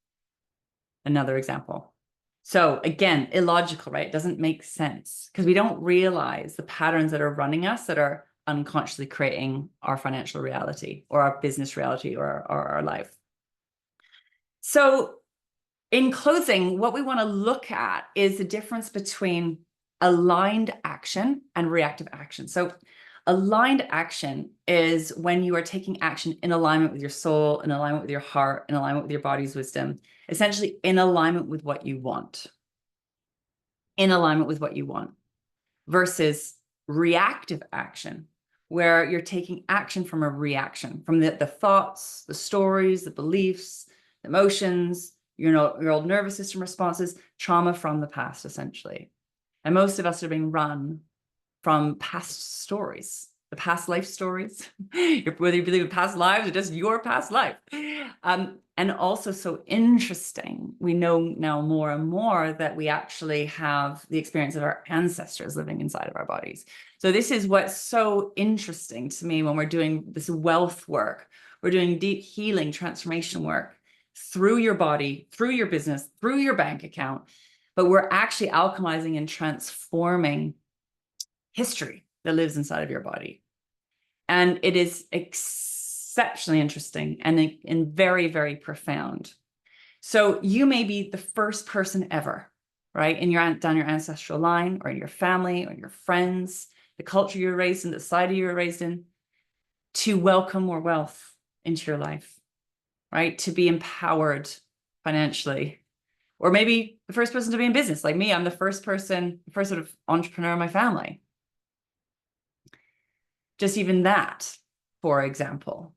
Another example. So again, illogical, right? It doesn't make sense because we don't realize the patterns that are running us, that are unconsciously creating our financial reality or our business reality or our life. So in closing, what we want to look at is the difference between aligned action and reactive action. So aligned action is when you are taking action in alignment with your soul, in alignment with your heart, in alignment with your body's wisdom, essentially in alignment with what you want, in alignment with what you want, versus reactive action, where you're taking action from a reaction, from the thoughts, the stories, the beliefs, the emotions, your old nervous system responses, trauma from the past, essentially. And most of us are being run from past stories, the past life stories, whether you believe in past lives or just your past life. And also so interesting, we know now more and more that we actually have the experience of our ancestors living inside of our bodies. So this is what's so interesting to me when we're doing this wealth work. We're doing deep healing, transformation work through your body, through your business, through your bank account, but we're actually alchemizing and transforming history that lives inside of your body. And it is exceptionally interesting and very, very profound. So you may be the first person ever, right, down your ancestral line, or in your family, or your friends, the culture you were raised in, the society you were raised in, to welcome more wealth into your life, right? To be empowered financially. Or maybe the first person to be in business, like me. I'm the first sort of entrepreneur in my family. Just even that, for example.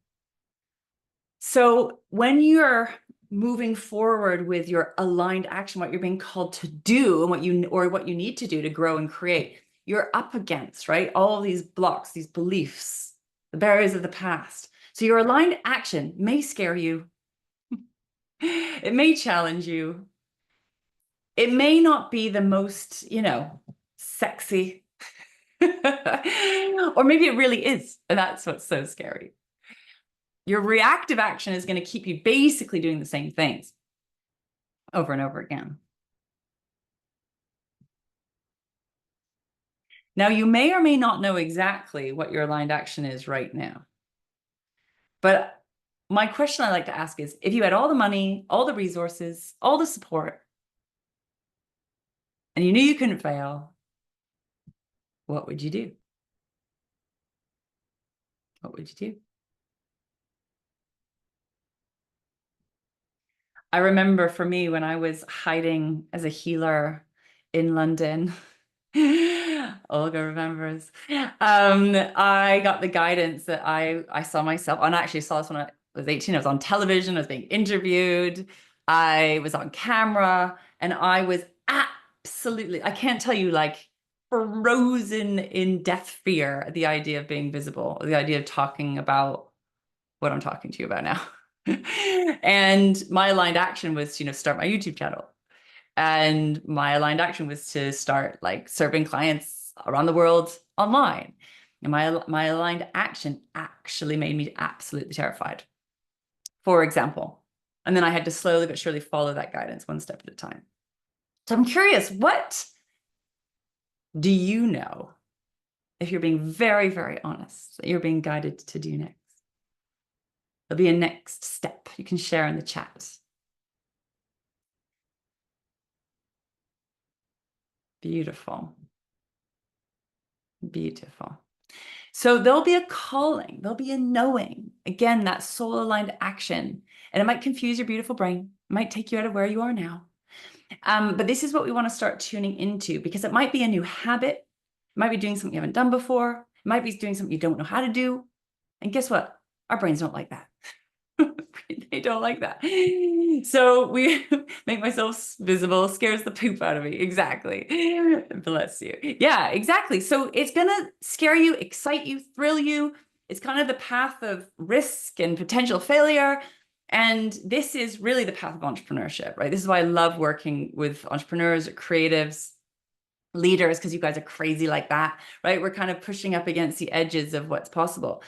So when you're moving forward with your aligned action, what you're being called to do and what you need to do to grow and create, you're up against, right, all of these blocks, these beliefs, the barriers of the past. So your aligned action may scare you. It may challenge you. It may not be the most, sexy. Or maybe it really is, and that's what's so scary. Your reactive action is going to keep you basically doing the same things over and over again. Now, you may or may not know exactly what your aligned action is right now. But my question I like to ask is, if you had all the money, all the resources, all the support, and you knew you couldn't fail, what would you do? What would you do? I remember for me, when I was hiding as a healer in London, Olga remembers, I got the guidance that I saw myself, and I actually saw this when I was 18. I was on television, I was being interviewed, I was on camera, and I was absolutely, I can't tell you, like, frozen in death fear at the idea of being visible, the idea of talking about what I'm talking to you about now. And my aligned action was to, start my YouTube channel. And my aligned action was to start, like, serving clients around the world online. And my aligned action actually made me absolutely terrified, for example. And then I had to slowly but surely follow that guidance one step at a time. So I'm curious, what do you know, if you're being very, very honest, that you're being guided to do next? There'll be a next step you can share in the chat. Beautiful. Beautiful. So there'll be a calling, there'll be a knowing. Again, that soul-aligned action. And it might confuse your beautiful brain. It might take you out of where you are now. But this is what we want to start tuning into, because it might be a new habit. It might be doing something you haven't done before. It might be doing something you don't know how to do. And guess what? Our brains don't like that. They don't like that. So we make myself visible, scares the poop out of me. Exactly. Bless you. Yeah, exactly. So it's going to scare you, excite you, thrill you. It's kind of the path of risk and potential failure. And this is really the path of entrepreneurship, right? This is why I love working with entrepreneurs, creatives, leaders, because you guys are crazy like that, right? We're kind of pushing up against the edges of what's possible.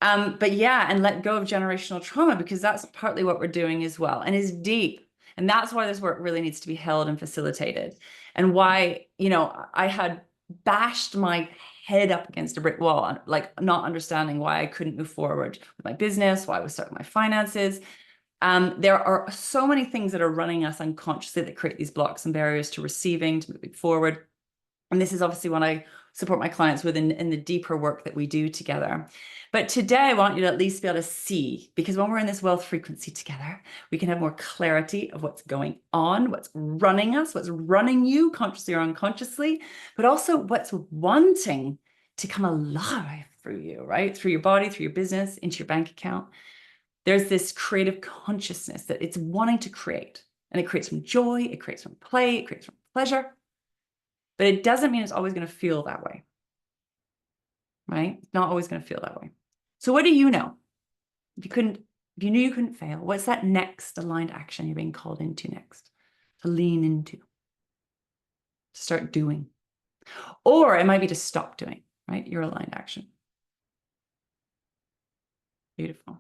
But yeah, and let go of generational trauma, because that's partly what we're doing as well, and is deep. And that's why this work really needs to be held and facilitated. And why, I had bashed my head up against a brick wall, like not understanding why I couldn't move forward with my business, why I was stuck with my finances. There are so many things that are running us unconsciously that create these blocks and barriers to receiving, to moving forward. And this is obviously what I support my clients with in the deeper work that we do together. But today I want you to at least be able to see, because when we're in this wealth frequency together, we can have more clarity of what's going on, what's running us, what's running you consciously or unconsciously, but also what's wanting to come alive through you, right? Through your body, through your business, into your bank account. There's this creative consciousness that it's wanting to create. And it creates from joy, it creates from play, it creates from pleasure. But it doesn't mean it's always going to feel that way, right? It's not always going to feel that way. So what do you know? If you knew you couldn't fail, what's that next aligned action you're being called into next? To lean into, to start doing. Or it might be to stop doing, right? Your aligned action. Beautiful.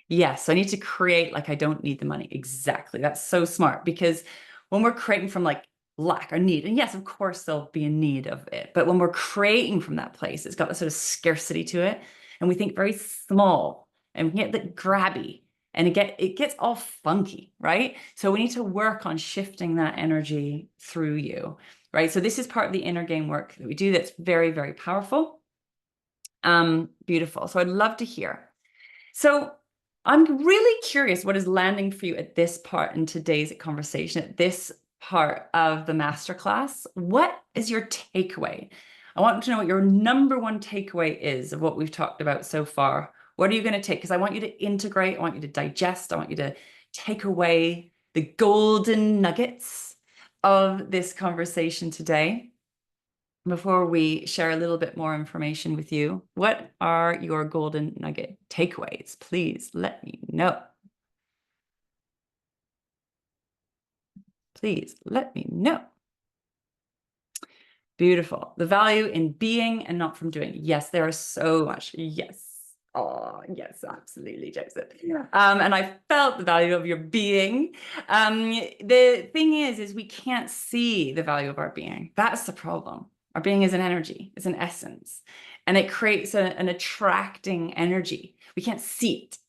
Yes, I need to create like I don't need the money. Exactly. That's so smart, because when we're creating from like lack or need, and yes, of course, there'll be a need of it, but when we're creating from that place, it's got a sort of scarcity to it. And we think very small and we get that grabby and it gets all funky, right? So we need to work on shifting that energy through you, right? So this is part of the inner game work that we do that's very, very powerful. Beautiful. So I'd love to hear. So I'm really curious what is landing for you at this part in today's conversation, at this part of the masterclass. What is your takeaway? I want to know what your number one takeaway is of what we've talked about so far. What are you going to take? Because I want you to integrate, I want you to digest, I want you to take away the golden nuggets of this conversation today. Before we share a little bit more information with you, what are your golden nugget takeaways? Please let me know. Please let me know. Beautiful. The value in being and not from doing. Yes, there are so much. Yes. Oh, yes, absolutely, Joseph. Yeah. And I felt the value of your being. The thing is we can't see the value of our being. That's the problem. Our being is an energy, it's an essence, and it creates an attracting energy. We can't see it,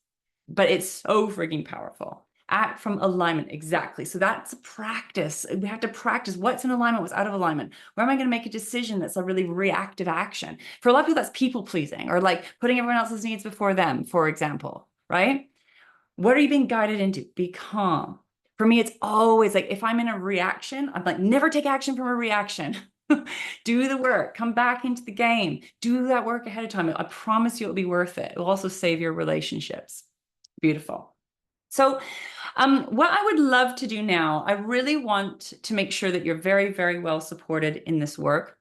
but it's so freaking powerful. Act from alignment, exactly. So that's a practice. We have to practice what's in alignment, what's out of alignment. Where am I going to make a decision that's a really reactive action? For a lot of people, that's people pleasing or like putting everyone else's needs before them, for example, right? What are you being guided into? Be calm. For me, it's always like if I'm in a reaction, I'm like, never take action from a reaction. Do the work, come back into the game, do that work ahead of time. I promise you it'll be worth it. It'll also save your relationships. Beautiful. So what I would love to do now, I really want to make sure that you're very, very well supported in this work.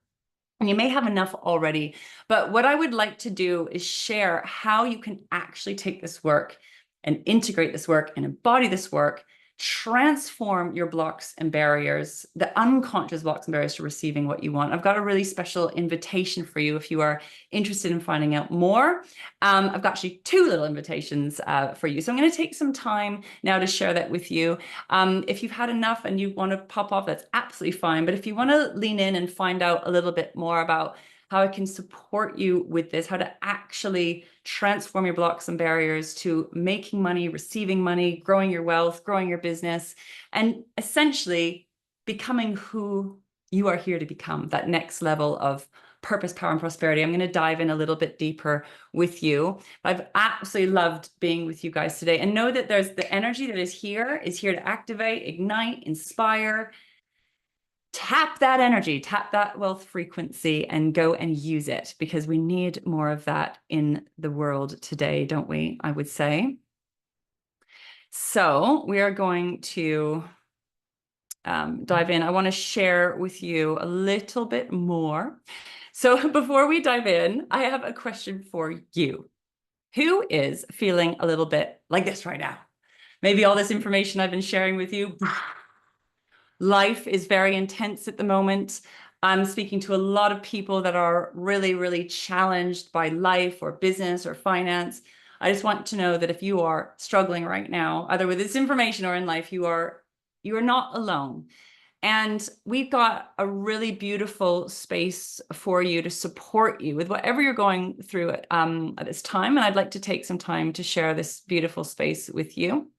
And you may have enough already, but what I would like to do is share how you can actually take this work and integrate this work and embody this work, transform your blocks and barriers, the unconscious blocks and barriers to receiving what you want. I've got a really special invitation for you if you are interested in finding out more. I've got actually two little invitations for you. So I'm going to take some time now to share that with you. If you've had enough and you want to pop off, that's absolutely fine. But if you want to lean in and find out a little bit more about how I can support you with this, how to actually transform your blocks and barriers to making money, receiving money, growing your wealth, growing your business, and essentially becoming who you are here to become, that next level of purpose, power, and prosperity. I'm going to dive in a little bit deeper with you. I've absolutely loved being with you guys today, and know that there's the energy that is here to activate, ignite, inspire. Tap that energy, tap that wealth frequency, and go and use it, because we need more of that in the world today, don't we? I would say. So we are going to dive in. I want to share with you a little bit more. So before we dive in, I have a question for you. Who is feeling a little bit like this right now? Maybe all this information I've been sharing with you, life is very intense at the moment. I'm speaking to a lot of people that are really, really challenged by life or business or finance. I just want to know that if you are struggling right now, either with this information or in life, you are you're not alone. And we've got a really beautiful space for you to support you with whatever you're going through at this time. And I'd like to take some time to share this beautiful space with you.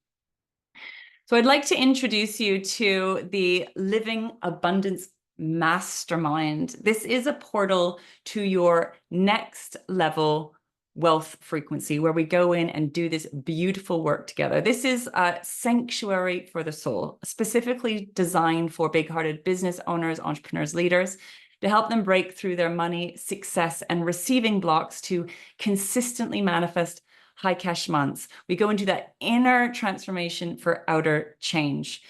So I'd like to introduce you to the Living Abundance Mastermind. This is a portal to your next level wealth frequency, where we go in and do this beautiful work together. This is a sanctuary for the soul, specifically designed for big-hearted business owners, entrepreneurs, leaders, to help them break through their money, success, and receiving blocks to consistently manifest high cash months. We go into that inner transformation for outer change.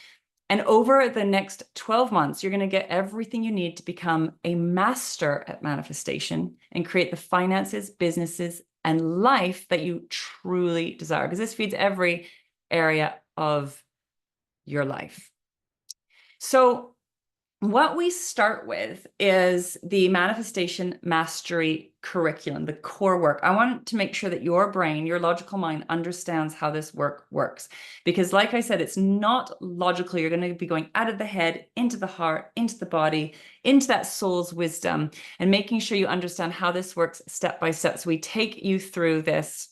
And over the next 12 months, you're going to get everything you need to become a master at manifestation and create the finances, businesses, and life that you truly desire, because this feeds every area of your life. So what we start with is the Manifestation Mastery Curriculum, the core work. I want to make sure that your brain, your logical mind, understands how this work works. Because like I said, it's not logical. You're going to be going out of the head, into the heart, into the body, into that soul's wisdom, and making sure you understand how this works step by step. So we take you through this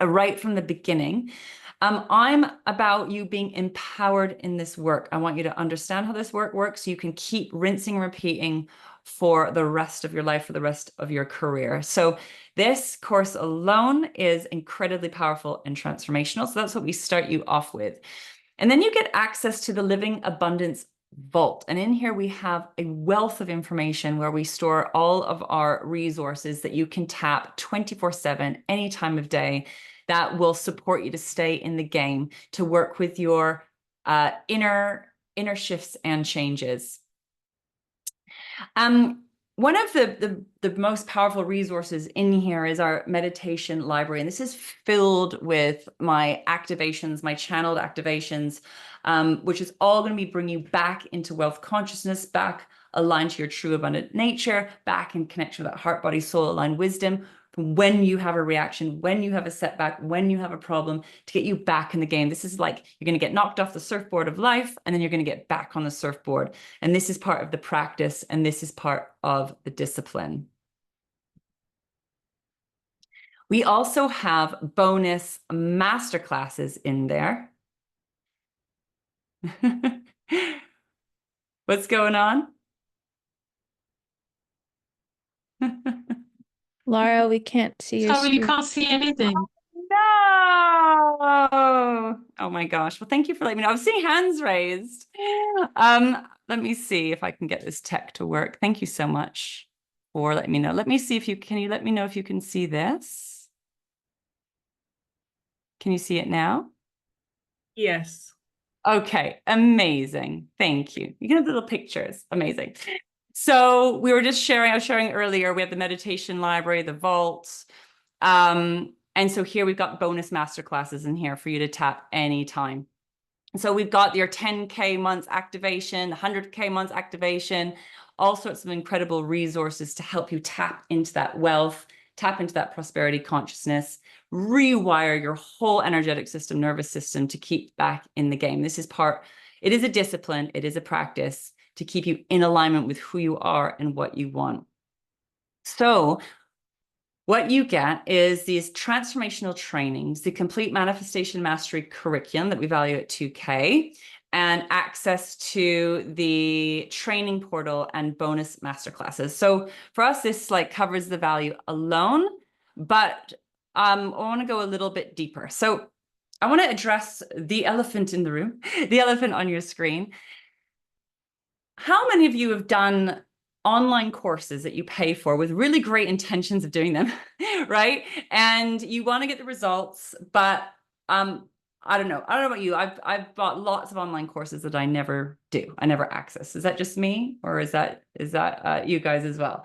right from the beginning. I'm about you being empowered in this work. I want you to understand how this work works so you can keep rinsing and repeating for the rest of your life, for the rest of your career. So this course alone is incredibly powerful and transformational. So that's what we start you off with. And then you get access to the Living Abundance Vault. And in here, we have a wealth of information where we store all of our resources that you can tap 24/7, any time of day, that will support you to stay in the game, to work with your inner shifts and changes. One of the most powerful resources in here is our meditation library. And this is filled with my activations, my channeled activations, which is all going to be bringing you back into wealth consciousness, back aligned to your true abundant nature, back in connection with that heart, body, soul aligned wisdom. When you have a reaction, when you have a setback, when you have a problem, to get you back in the game. This is like you're going to get knocked off the surfboard of life, and then you're going to get back on the surfboard. And this is part of the practice, and this is part of the discipline. We also have bonus masterclasses in there. What's going on? Lara, we can't see your Sorry, you can't see anything. No. Oh my gosh. Well, thank you for letting me know. I was seeing hands raised. Let me see if I can get this tech to work. Thank you so much for letting me know. Let me see if can you let me know if you can see this? Can you see it now? Yes. Okay, amazing. Thank you. You can have little pictures. Amazing. So we were just sharing, I was sharing earlier, we have the meditation library, the vaults. And so here we've got bonus masterclasses in here for you to tap anytime. So we've got your 10K months activation, 100K months activation, all sorts of incredible resources to help you tap into that wealth, tap into that prosperity consciousness, rewire your whole energetic system, nervous system to keep back in the game. This is it is a discipline, it is a practice to keep you in alignment with who you are and what you want. So what you get is these transformational trainings, the complete manifestation mastery curriculum that we value at 2K, and access to the training portal and bonus masterclasses. So for us, this covers the value alone, but I want to go a little bit deeper. So I want to address the elephant in the room, the elephant on your screen. How many of you have done online courses that you pay for with really great intentions of doing them, right? And you want to get the results, but I don't know about you. I've bought lots of online courses that I never do. I never access. Is that just me, or is that you guys as well?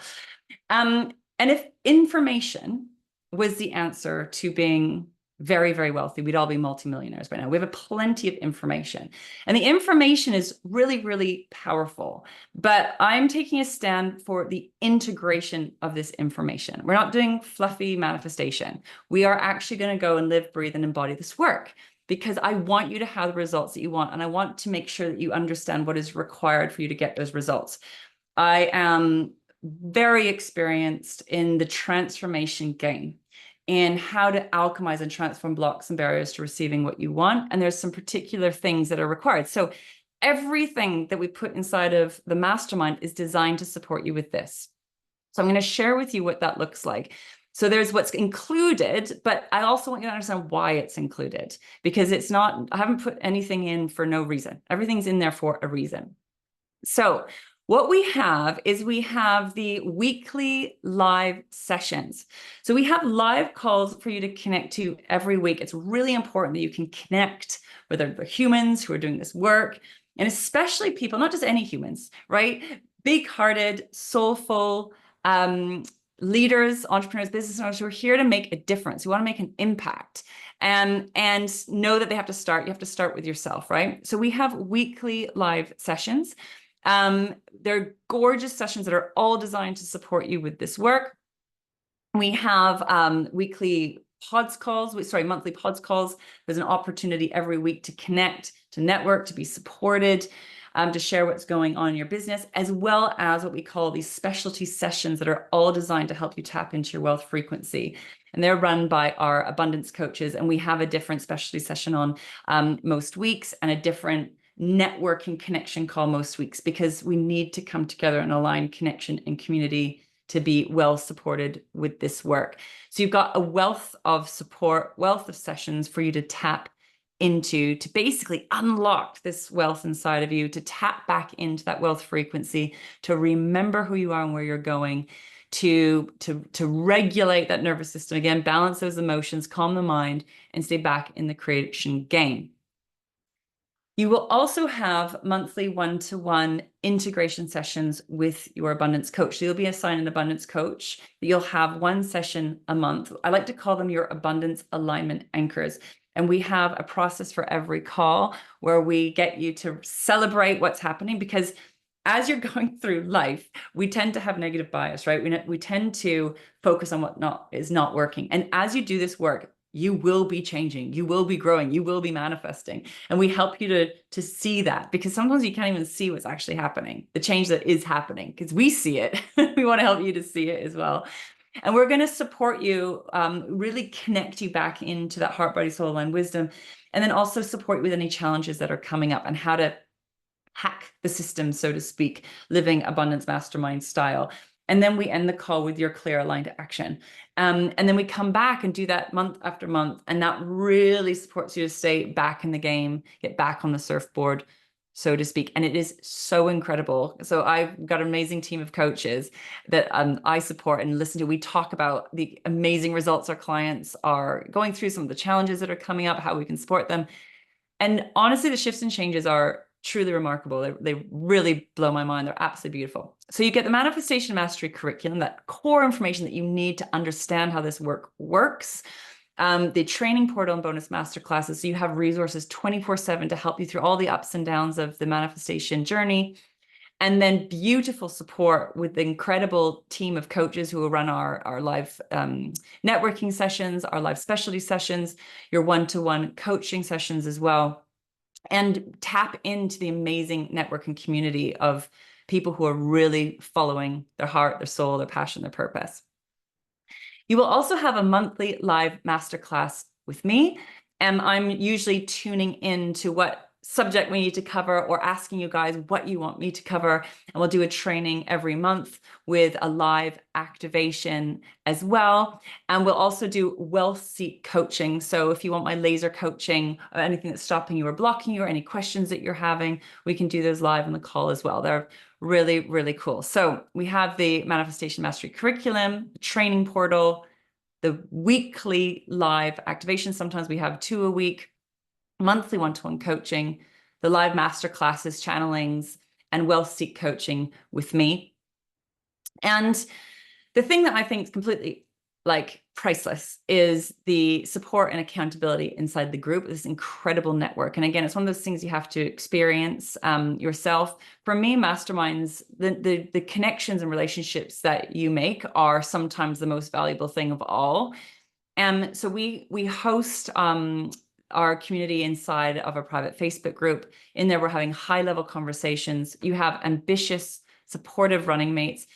And if information was the answer to being very, very wealthy, we'd all be multimillionaires by now. We have plenty of information, and the information is really, really powerful, but I'm taking a stand for the integration of this information. We're not doing fluffy manifestation. We are actually going to go and live, breathe, and embody this work. because I want you to have the results that you want. And I want to make sure that you understand what is required for you to get those results. I am very experienced in the transformation game and how to alchemize and transform blocks and barriers to receiving what you want. And there's some particular things that are required. So everything that we put inside of the mastermind is designed to support you with this. So I'm going to share with you what that looks like. So there's what's included, but I also want you to understand why it's included, because it's not, I haven't put anything in for no reason. Everything's in there for a reason. So what we have is we have the weekly live sessions. So we have live calls for you to connect to every week. It's really important that you can connect with other humans who are doing this work, and especially people, not just any humans, right? Big-hearted, soulful, leaders, entrepreneurs, business owners who are here to make a difference, who want to make an impact, and know that they have to start. You have to start with yourself, right? So we have weekly live sessions. They're gorgeous sessions that are all designed to support you with this work. We have monthly pods calls. There's an opportunity every week to connect, to network, to be supported, to share what's going on in your business, as well as what we call these specialty sessions that are all designed to help you tap into your wealth frequency. And they're run by our abundance coaches. And we have a different specialty session on most weeks, and a different networking connection call most weeks, because we need to come together and align connection and community to be well supported with this work. So you've got a wealth of support, wealth of sessions for you to tap into, to basically unlock this wealth inside of you, to tap back into that wealth frequency, to remember who you are and where you're going, to regulate that nervous system again, balance those emotions, calm the mind, and stay back in the creation game. You will also have monthly one-to-one integration sessions with your abundance coach. So you'll be assigned an abundance coach. You'll have one session a month. I like to call them your abundance alignment anchors. And we have a process for every call where we get you to celebrate what's happening, because as you're going through life, we tend to have negative bias, right? We tend to focus on what is not working. And as you do this work, you will be changing, you will be growing, you will be manifesting. And we help you to see that, because sometimes you can't even see what's actually happening, the change that is happening, because we see it. We want to help you to see it as well. And we're going to support you, really connect you back into that heart, body, soul, and wisdom, and then also support you with any challenges that are coming up and how to hack the system, so to speak, living abundance mastermind style. And then we end the call with your clear aligned action. And then we come back and do that month after month. And that really supports you to stay back in the game, get back on the surfboard, so to speak. And it is so incredible. So I've got an amazing team of coaches that I support and listen to. We talk about the amazing results our clients are going through, some of the challenges that are coming up, how we can support them. And honestly, the shifts and changes are truly remarkable. They really blow my mind. They're absolutely beautiful. So you get the Manifestation Mastery curriculum, that core information that you need to understand how this work works. The training portal and bonus masterclasses. So you have resources 24/7 to help you through all the ups and downs of the manifestation journey. And then beautiful support with the incredible team of coaches who will run our live networking sessions, our live specialty sessions, your one-to-one coaching sessions as well. And tap into the amazing networking community of people who are really following their heart, their soul, their passion, their purpose. You will also have a monthly live masterclass with me, and I'm usually tuning in to what subject we need to cover, or asking you guys what you want me to cover. And we'll do a training every month with a live activation as well. And we'll also do wealth seek coaching. So if you want my laser coaching, or anything that's stopping you or blocking you, or any questions that you're having, we can do those live on the call as well. They're really, really cool. So we have the Manifestation Mastery curriculum, the training portal, the weekly live activation. Sometimes we have 2 a week, monthly one-to-one coaching, the live masterclasses, channelings, and wealth seek coaching with me. And the thing that I think is completely priceless is the support and accountability inside the group, this incredible network. And again, it's one of those things you have to experience yourself. For me, masterminds, the connections and relationships that you make are sometimes the most valuable thing of all. And so we host our community inside of a private Facebook group. In there, we're having high-level conversations. You have ambitious, supportive running mates.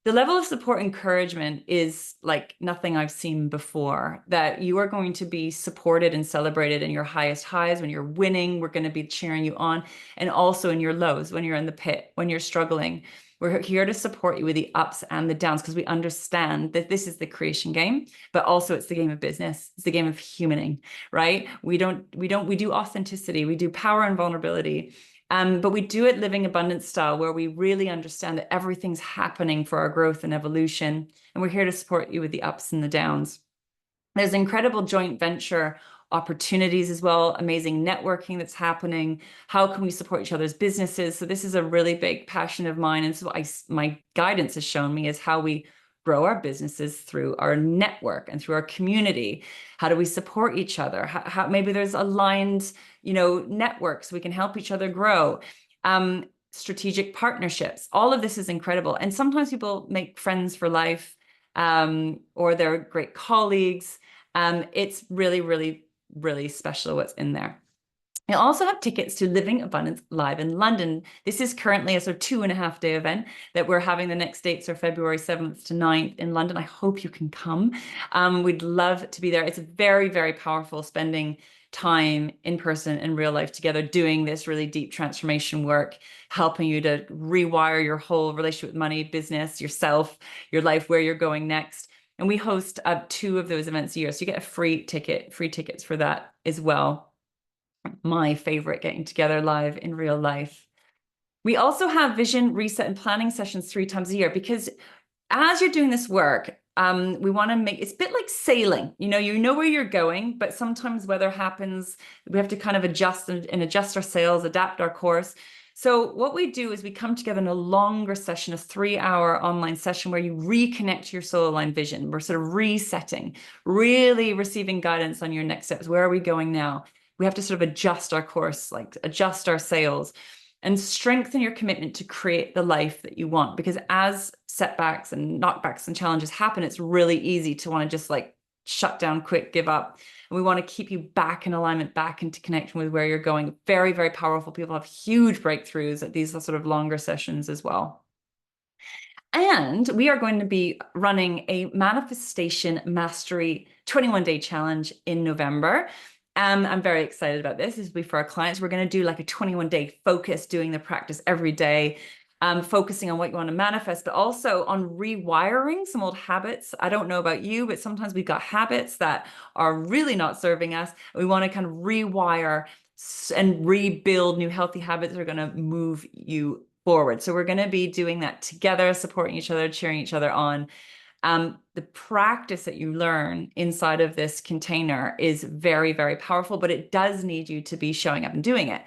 The level of support encouragement is like nothing I've seen before, that you are going to be supported and celebrated in your highest highs. When you're winning, we're going to be cheering you on. And also in your lows, when you're in the pit, when you're struggling. We're here to support you with the ups and the downs, because we understand that this is the creation game, but also it's the game of business. It's the game of humaning, right? We do authenticity, we do power and vulnerability. But we do it living abundance style, where we really understand that everything's happening for our growth and evolution. And we're here to support you with the ups and the downs. There's incredible joint venture opportunities as well, amazing networking that's happening. How can we support each other's businesses? So this is a really big passion of mine. And so my guidance has shown me is how we grow our businesses through our network and through our community. How do we support each other? How maybe there's aligned, networks we can help each other grow. Strategic partnerships. All of this is incredible. And sometimes people make friends for life, or they're great colleagues. It's really, really, really special what's in there. I also have tickets to Living Abundance Live in London. This is currently a sort of 2.5-day event that we're having. The next dates are February 7th to 9th in London. I hope you can come. We'd love to be there. It's very, very powerful, spending time in person in real life together, doing this really deep transformation work, helping you to rewire your whole relationship with money, business, yourself, your life, where you're going next. And we host 2 of those events a year. So you get a free tickets for that as well. My favorite, getting together live in real life. We also have vision, reset, and planning sessions 3 times a year, because as you're doing this work, we want to make it's a bit like sailing. You know where you're going, but sometimes weather happens. We have to kind of adjust and adjust our sails, adapt our course. So what we do is we come together in a longer session, a 3-hour online session, where you reconnect to your soul aligned vision. We're sort of resetting, really receiving guidance on your next steps. Where are we going now? We have to sort of adjust our course, like adjust our sails, and strengthen your commitment to create the life that you want. Because as setbacks and knockbacks and challenges happen, it's really easy to want to just like shut down, quit, give up. And we want to keep you back in alignment, back into connection with where you're going. Very, very powerful. People have huge breakthroughs at these sort of longer sessions as well. And we are going to be running a Manifestation Mastery 21-day challenge in November. I'm very excited about this. This will be for our clients. We're going to do like a 21-day focus, doing the practice every day, focusing on what you want to manifest, but also on rewiring some old habits. I don't know about you, but sometimes we've got habits that are really not serving us. We want to kind of rewire and rebuild new healthy habits that are going to move you forward. So we're going to be doing that together, supporting each other, cheering each other on. The practice that you learn inside of this container is very, very powerful, but it does need you to be showing up and doing it.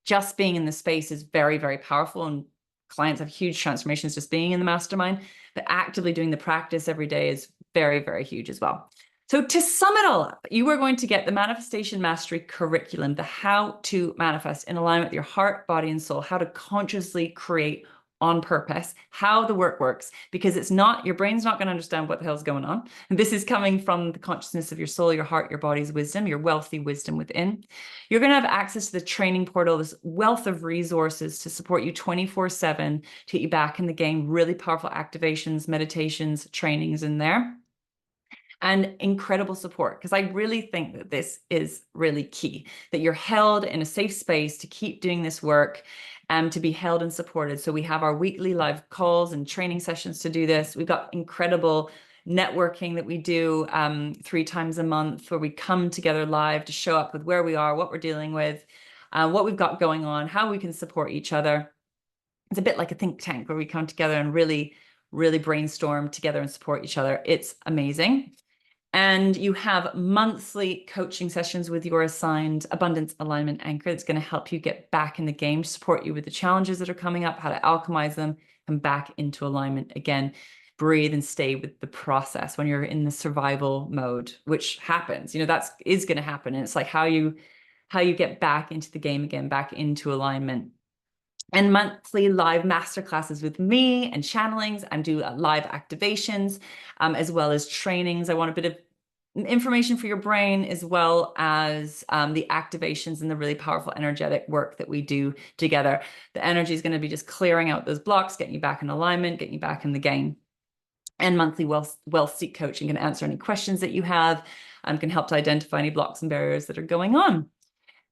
Just being in the space is very, very powerful, and clients have huge transformations just being in the mastermind, but actively doing the practice every day is very, very huge as well. So to sum it all up, you are going to get the Manifestation Mastery curriculum, the how to manifest in alignment with your heart, body, and soul, how to consciously create on purpose, how the work works, because it's not, your brain's not going to understand what the hell's going on. And this is coming from the consciousness of your soul, your heart, your body's wisdom, your wealthy wisdom within. You're going to have access to the training portal, this wealth of resources to support you 24/7, to get you back in the game, really powerful activations, meditations, trainings in there. And incredible support, because I really think that this is really key, that you're held in a safe space to keep doing this work, to be held and supported. So we have our weekly live calls and training sessions to do this. We've got incredible networking that we do 3 times a month, where we come together live to show up with where we are, what we're dealing with, what we've got going on, how we can support each other. It's a bit like a think tank where we come together and really, really brainstorm together and support each other. It's amazing. And you have monthly coaching sessions with your assigned abundance alignment anchor that's going to help you get back in the game, support you with the challenges that are coming up, how to alchemize them, and back into alignment again. Breathe and stay with the process when you're in the survival mode, which happens. That is going to happen. And it's like how you get back into the game again, back into alignment. And monthly live masterclasses with me and channelings, and do live activations, as well as trainings. I want a bit of information for your brain, as well as the activations and the really powerful energetic work that we do together. The energy is going to be just clearing out those blocks, getting you back in alignment, getting you back in the game. And monthly wealth seek coaching can answer any questions that you have, can help to identify any blocks and barriers that are going on.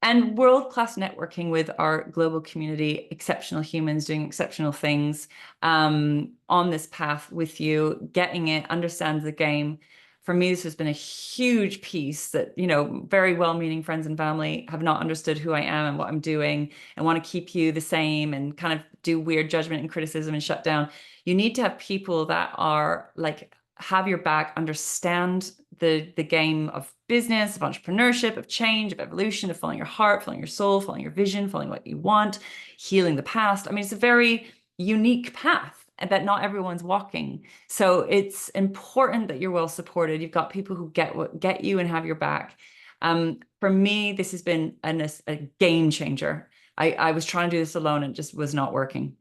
And world-class networking with our global community, exceptional humans doing exceptional things on this path with you, getting it, understand the game. For me, this has been a huge piece that, you know, very well-meaning friends and family have not understood who I am and what I'm doing and want to keep you the same and kind of do weird judgment and criticism and shut down. You need to have people that are like, have your back, understand the game of business, of entrepreneurship, of change, of evolution, of following your heart, following your soul, following your vision, following what you want, healing the past. I mean, it's a very unique path that not everyone's walking. So it's important that you're well supported. You've got people who get you and have your back. For me, this has been a game changer. I was trying to do this alone and it just was not working.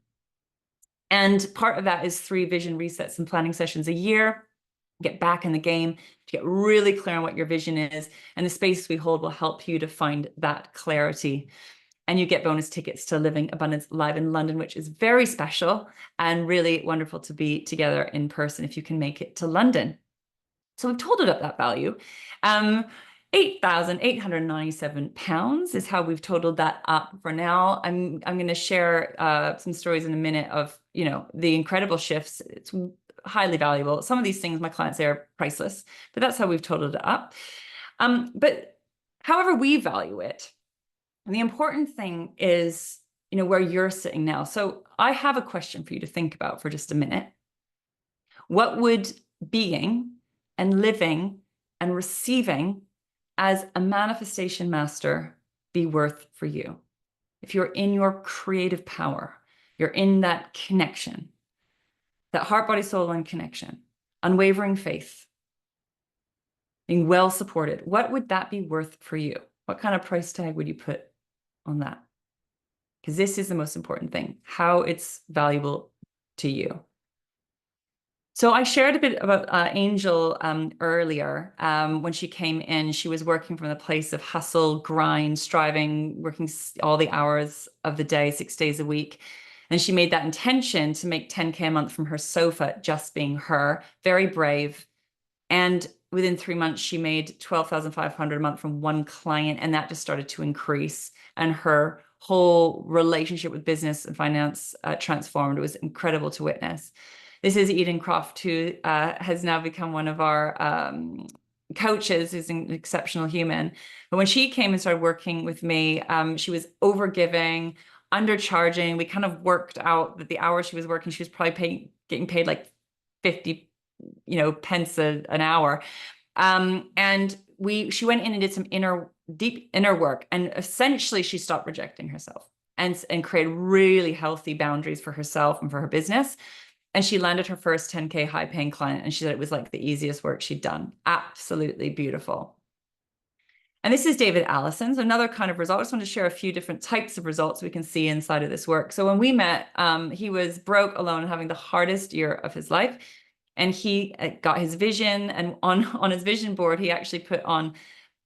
And part of that is 3 vision resets and planning sessions a year. Get back in the game, to get really clear on what your vision is. And the space we hold will help you to find that clarity. And you get bonus tickets to Living Abundance Live in London, which is very special and really wonderful to be together in person if you can make it to London. So we've totaled up that value. £8,897 is how we've totaled that up for now. I'm going to share some stories in a minute of, you know, the incredible shifts. It's highly valuable. Some of these things my clients say are priceless, but that's how we've totaled it up. But however we value it, and the important thing is, you know, where you're sitting now. So I have a question for you to think about for just a minute. What would being and living and receiving as a manifestation master be worth for you? If you're in your creative power, you're in that connection, that heart, body, soul, and connection, unwavering faith, being well supported, what would that be worth for you? What kind of price tag would you put on that? Because this is the most important thing, how it's valuable to you. So I shared a bit about Angel earlier. When she came in, she was working from the place of hustle, grind, striving, working all the hours of the day, 6 days a week. And she made that intention to make 10K a month from her sofa, just being her, very brave. And within 3 months, she made 12,500 a month from one client. And that just started to increase. And her whole relationship with business and finance transformed. It was incredible to witness. This is Eden Croft, who has now become one of our coaches, who's an exceptional human. But when she came and started working with me, she was overgiving, undercharging. We kind of worked out that the hours she was working, she was probably getting paid like 50, you know, pence an hour. And she went in and did some deep inner work, and essentially she stopped rejecting herself and created really healthy boundaries for herself and for her business. And she landed her first 10K high paying client, and she said it was like the easiest work she'd done. Absolutely beautiful. And this is David Allison's, another kind of result. I just want to share a few different types of results we can see inside of this work. So when we met, he was broke, alone, having the hardest year of his life. And he got his vision, and on his vision board, he actually put on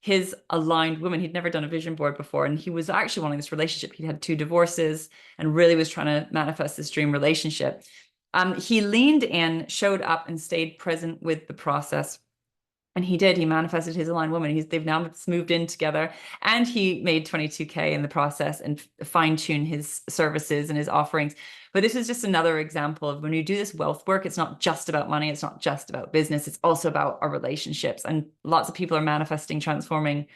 his aligned woman. He'd never done a vision board before. And he was actually wanting this relationship. He'd had 2 divorces and really was trying to manifest this dream relationship. He leaned in, showed up, and stayed present with the process. And he did. He manifested his aligned woman. They've now moved in together, and he made 22K in the process and fine-tuned his services and his offerings. But this is just another example of when you do this wealth work, it's not just about money. It's not just about business. It's also about our relationships. And lots of people are manifesting, transforming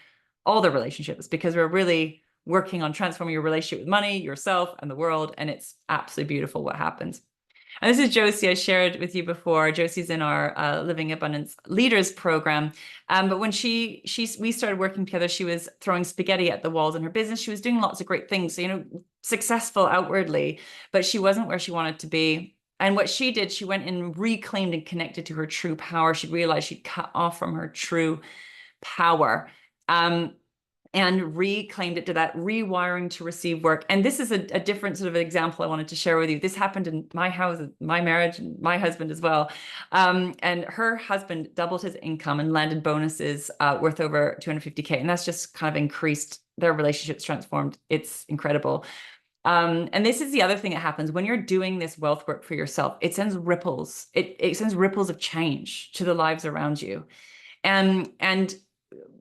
all their relationships because we're really working on transforming your relationship with money, yourself, and the world. And it's absolutely beautiful what happens. And this is Josie. I shared with you before. Josie's in our Living Abundance Leaders program. But when we started working together, she was throwing spaghetti at the walls in her business. She was doing lots of great things, so, you know, successful outwardly, but she wasn't where she wanted to be. And what she did, she went and reclaimed and connected to her true power. She realized she'd cut off from her true power. and reclaimed it to that rewiring to receive work. And this is a different sort of example I wanted to share with you. This happened in my house, my marriage, and my husband as well. And her husband doubled his income and landed bonuses worth over 250K. And that's just kind of increased their relationships, transformed. It's incredible. And this is the other thing that happens when you're doing this wealth work for yourself. It sends ripples. It sends ripples of change to the lives around you. And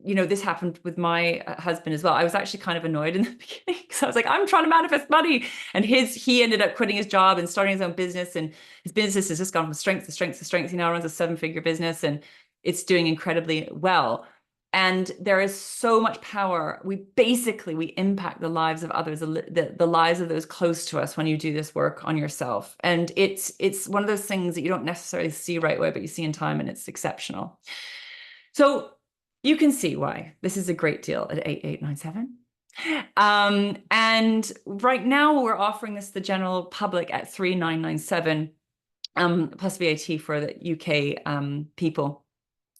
you know, this happened with my husband as well. I was actually kind of annoyed in the beginning because I was like, I'm trying to manifest money. And he ended up quitting his job and starting his own business. And his business has just gone from strength to strength to strength. He now runs a 7-figure business and it's doing incredibly well. And there is so much power. We impact the lives of others, the lives of those close to us when you do this work on yourself. And it's one of those things that you don't necessarily see right away, but you see in time, and it's exceptional. So you can see why this is a great deal at 8897. And right now we're offering this to the general public at 3997 plus VAT for the UK people.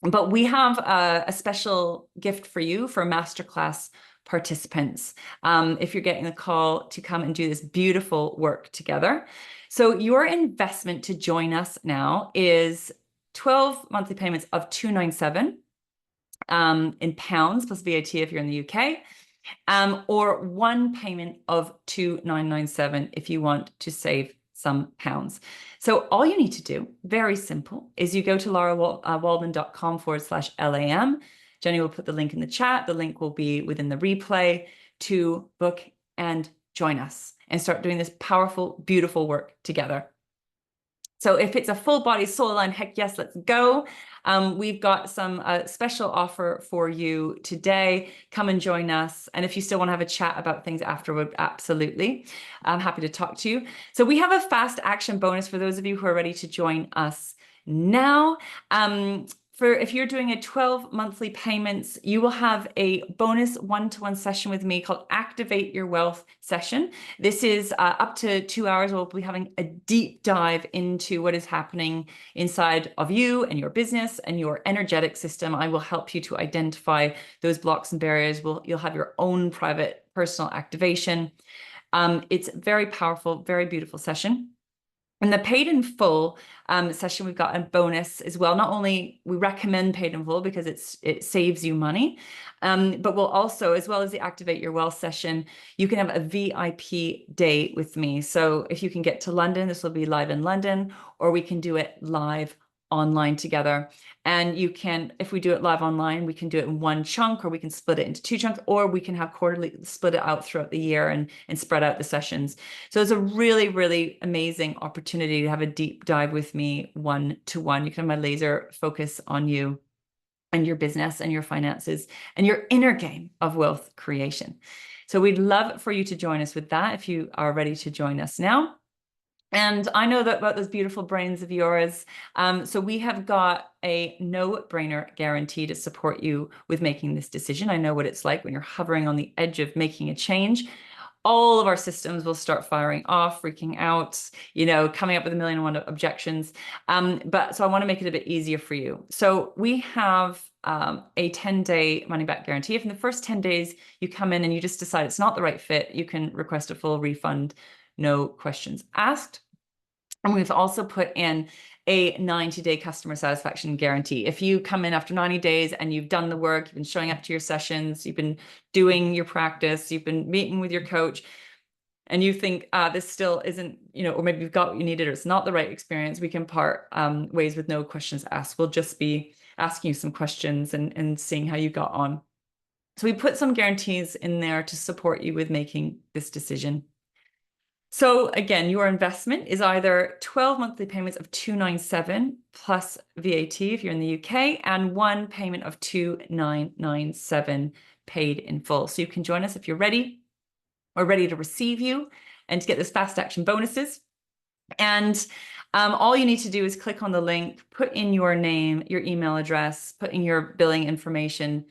But we have a special gift for you for Masterclass participants if you're getting a call to come and do this beautiful work together. So your investment to join us now is 12 monthly payments of 297 in pounds plus VAT if you're in the UK, or one payment of 2997 if you want to save some pounds. So all you need to do, very simple, is you go to larawaldman.com/LAM. Jenny will put the link in the chat. The link will be within the replay to book and join us and start doing this powerful, beautiful work together. So if it's a full body soul line, heck yes, let's go. We've got some special offer for you today. Come and join us. And if you still want to have a chat about things afterward, absolutely. I'm happy to talk to you. So we have a fast action bonus for those of you who are ready to join us now. If you're doing a 12 monthly payments, you will have a bonus one-to-one session with me called Activate Your Wealth session. This is up to 2 hours. We'll be having a deep dive into what is happening inside of you and your business and your energetic system. I will help you to identify those blocks and barriers. You'll have your own private personal activation. It's a very powerful, very beautiful session. In the paid in full session, we've got a bonus as well. Not only we recommend paid in full because it saves you money, but we'll also, as well as the Activate Your Wealth session, you can have a VIP day with me. So if you can get to London, this will be live in London, or we can do it live online together. And you can, if we do it live online, we can do it in one chunk, or we can split it into 2 chunks, or we can have quarterly, split it out throughout the year and spread out the sessions. So it's a really, really amazing opportunity to have a deep dive with me one-to-one. You can have my laser focus on you and your business and your finances and your inner game of wealth creation. So we'd love for you to join us with that if you are ready to join us now. And I know that about those beautiful brains of yours. So we have got a no-brainer guarantee to support you with making this decision. I know what it's like when you're hovering on the edge of making a change. All of our systems will start firing off, freaking out, coming up with 1,000,001 objections. But so I want to make it a bit easier for you. So we have a 10-day money-back guarantee. If in the first 10 days you come in and you just decide it's not the right fit, you can request a full refund. No questions asked. And we've also put in a 90-day customer satisfaction guarantee. If you come in after 90 days and you've done the work, you've been showing up to your sessions, you've been doing your practice, you've been meeting with your coach, and you think this still isn't, or maybe you've got what you needed or it's not the right experience, we can part ways with no questions asked. We'll just be asking you some questions and seeing how you got on. So we put some guarantees in there to support you with making this decision. So again, your investment is either 12 monthly payments of 297 plus VAT if you're in the UK, and one payment of 2997 paid in full. So you can join us if you're ready. We're ready to receive you and to get those fast action bonuses. And all you need to do is click on the link, put in your name, your email address, put in your billing information,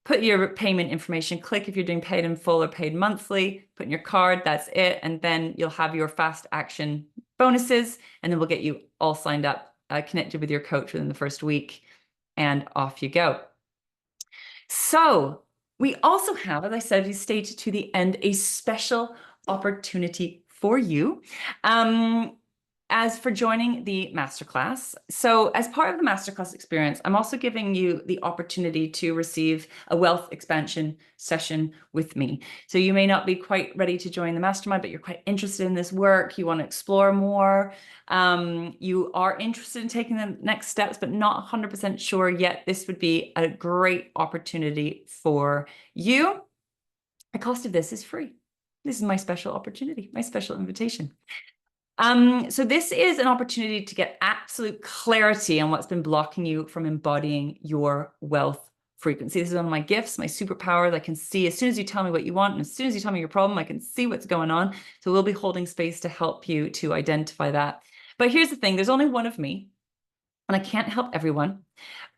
put your payment information, click if you're doing paid in full or paid monthly, put in your card, that's it. And then you'll have your fast action bonuses, and then we'll get you all signed up, connected with your coach within the first week, and off you go. So We also have, as I said, if you stayed to the end, a special opportunity for you. As for joining the masterclass. So as part of the masterclass experience, I'm also giving you the opportunity to receive a wealth expansion session with me. So you may not be quite ready to join the mastermind, but you're quite interested in this work. You want to explore more. You are interested in taking the next steps, but not 100% sure yet. This would be a great opportunity for you. The cost of this is free. This is my special opportunity, my special invitation. So this is an opportunity to get absolute clarity on what's been blocking you from embodying your wealth frequency. This is one of my gifts, my superpowers. I can see as soon as you tell me what you want, and as soon as you tell me your problem, I can see what's going on. So we'll be holding space to help you to identify that. But here's the thing, there's only one of me, and I can't help everyone.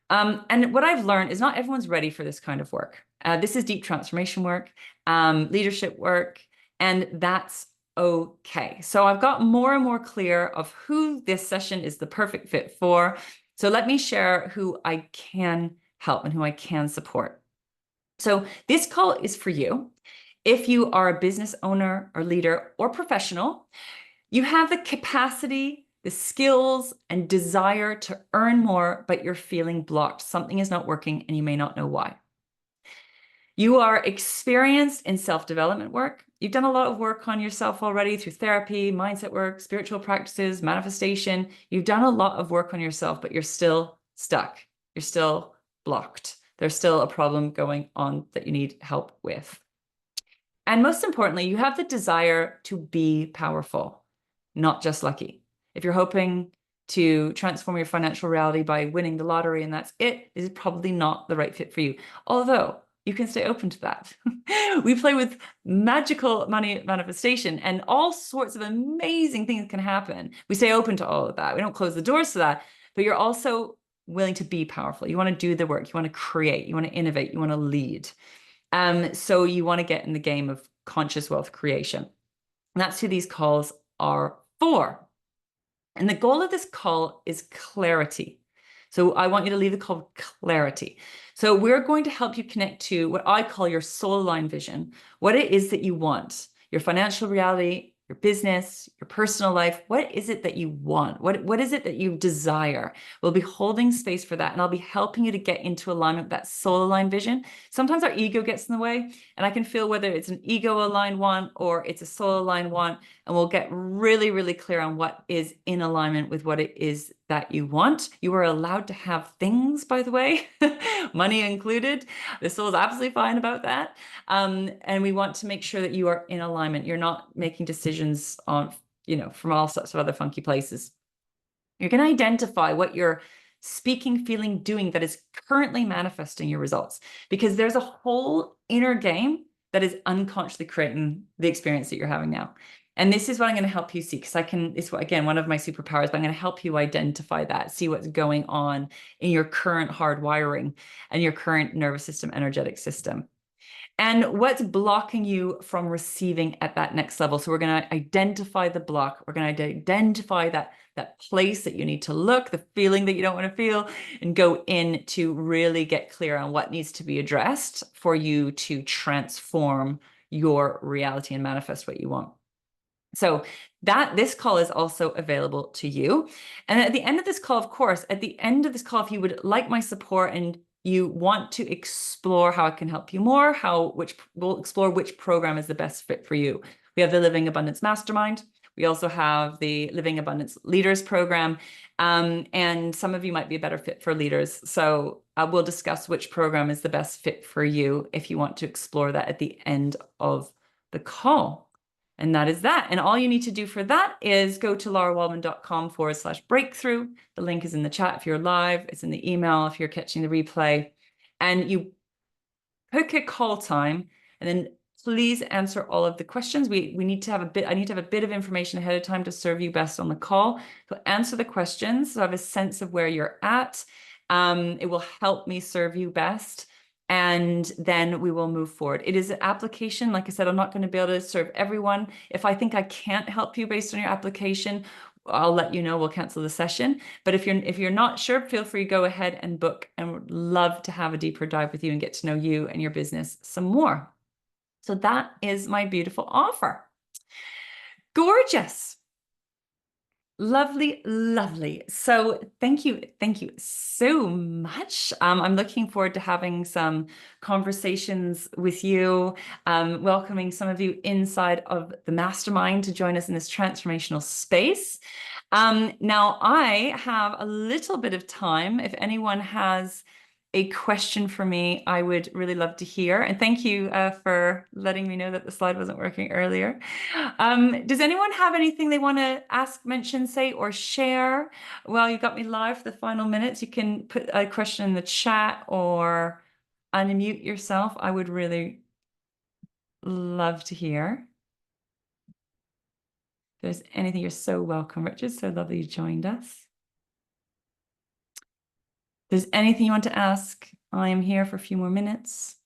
And what I've learned is not everyone's ready for this kind of work. This is deep transformation work, leadership work, and that's okay. So I've got more and more clear of who this session is the perfect fit for. So let me share who I can help and who I can support. So this call is for you. If you are a business owner or leader or professional, you have the capacity, the skills and desire to earn more, but you're feeling blocked. Something is not working and you may not know why. You are experienced in self-development work. You've done a lot of work on yourself already through therapy, mindset work, spiritual practices, manifestation. You've done a lot of work on yourself, but you're still stuck. You're still blocked. There's still a problem going on that you need help with. And most importantly, you have the desire to be powerful, not just lucky. If you're hoping to transform your financial reality by winning the lottery and that's it, this is probably not the right fit for you. Although you can stay open to that. We play with magical money manifestation and all sorts of amazing things can happen. We stay open to all of that. We don't close the doors to that, but you're also willing to be powerful. You want to do the work. You want to create. You want to innovate. You want to lead. So you want to get in the game of conscious wealth creation. And that's who these calls are for. And the goal of this call is clarity. So I want you to leave the call with clarity. So we're going to help you connect to what I call your soul aligned vision, what it is that you want, your financial reality, your business, your personal life. What is it that you want? What is it that you desire? We'll be holding space for that. And I'll be helping you to get into alignment with that soul aligned vision. Sometimes our ego gets in the way, and I can feel whether it's an ego aligned want or it's a soul aligned want. And we'll get really, really clear on what is in alignment with what it is that you want. You are allowed to have things, by the way, money included. The soul is absolutely fine about that. And we want to make sure that you are in alignment. You're not making decisions on, from all sorts of other funky places. You're going to identify what you're speaking, feeling, doing that is currently manifesting your results, because there's a whole inner game that is unconsciously creating the experience that you're having now. And this is what I'm going to help you see, because it's again, one of my superpowers, but I'm going to help you identify that, see what's going on in your current hardwiring and your current nervous system, energetic system. And what's blocking you from receiving at that next level. So we're going to identify the block. We're going to identify that place that you need to look, the feeling that you don't want to feel, and go in to really get clear on what needs to be addressed for you to transform your reality and manifest what you want. So this call is also available to you. And at the end of this call, of course, if you would like my support and you want to explore how I can help you more, we'll explore which program is the best fit for you. We have the Living Abundance Mastermind. We also have the Living Abundance Leaders Program. And some of you might be a better fit for leaders. So we'll discuss which program is the best fit for you if you want to explore that at the end of the call. And that is that. And all you need to do for that is go to larawaldman.com/breakthrough. The link is in the chat if you're live. It's in the email if you're catching the replay. And you pick a call time, and then please answer all of the questions. I need to have a bit of information ahead of time to serve you best on the call. So answer the questions so I have a sense of where you're at. It will help me serve you best. And then we will move forward. It is an application. Like I said, I'm not going to be able to serve everyone. If I think I can't help you based on your application, I'll let you know, we'll cancel the session. But if you're not sure, feel free, go ahead and book, and would love to have a deeper dive with you and get to know you and your business some more. So that is my beautiful offer. Gorgeous. Lovely, lovely. So thank you so much. I'm looking forward to having some conversations with you, welcoming some of you inside of the mastermind to join us in this transformational space. Now I have a little bit of time. If anyone has a question for me, I would really love to hear. And thank you for letting me know that the slide wasn't working earlier. Does anyone have anything they want to ask, mention, say, or share? Well, you got me live for the final minutes. You can put a question in the chat or unmute yourself. I would really love to hear. If there's anything, you're so welcome, Richard. So lovely you joined us. If there's anything you want to ask, I am here for a few more minutes.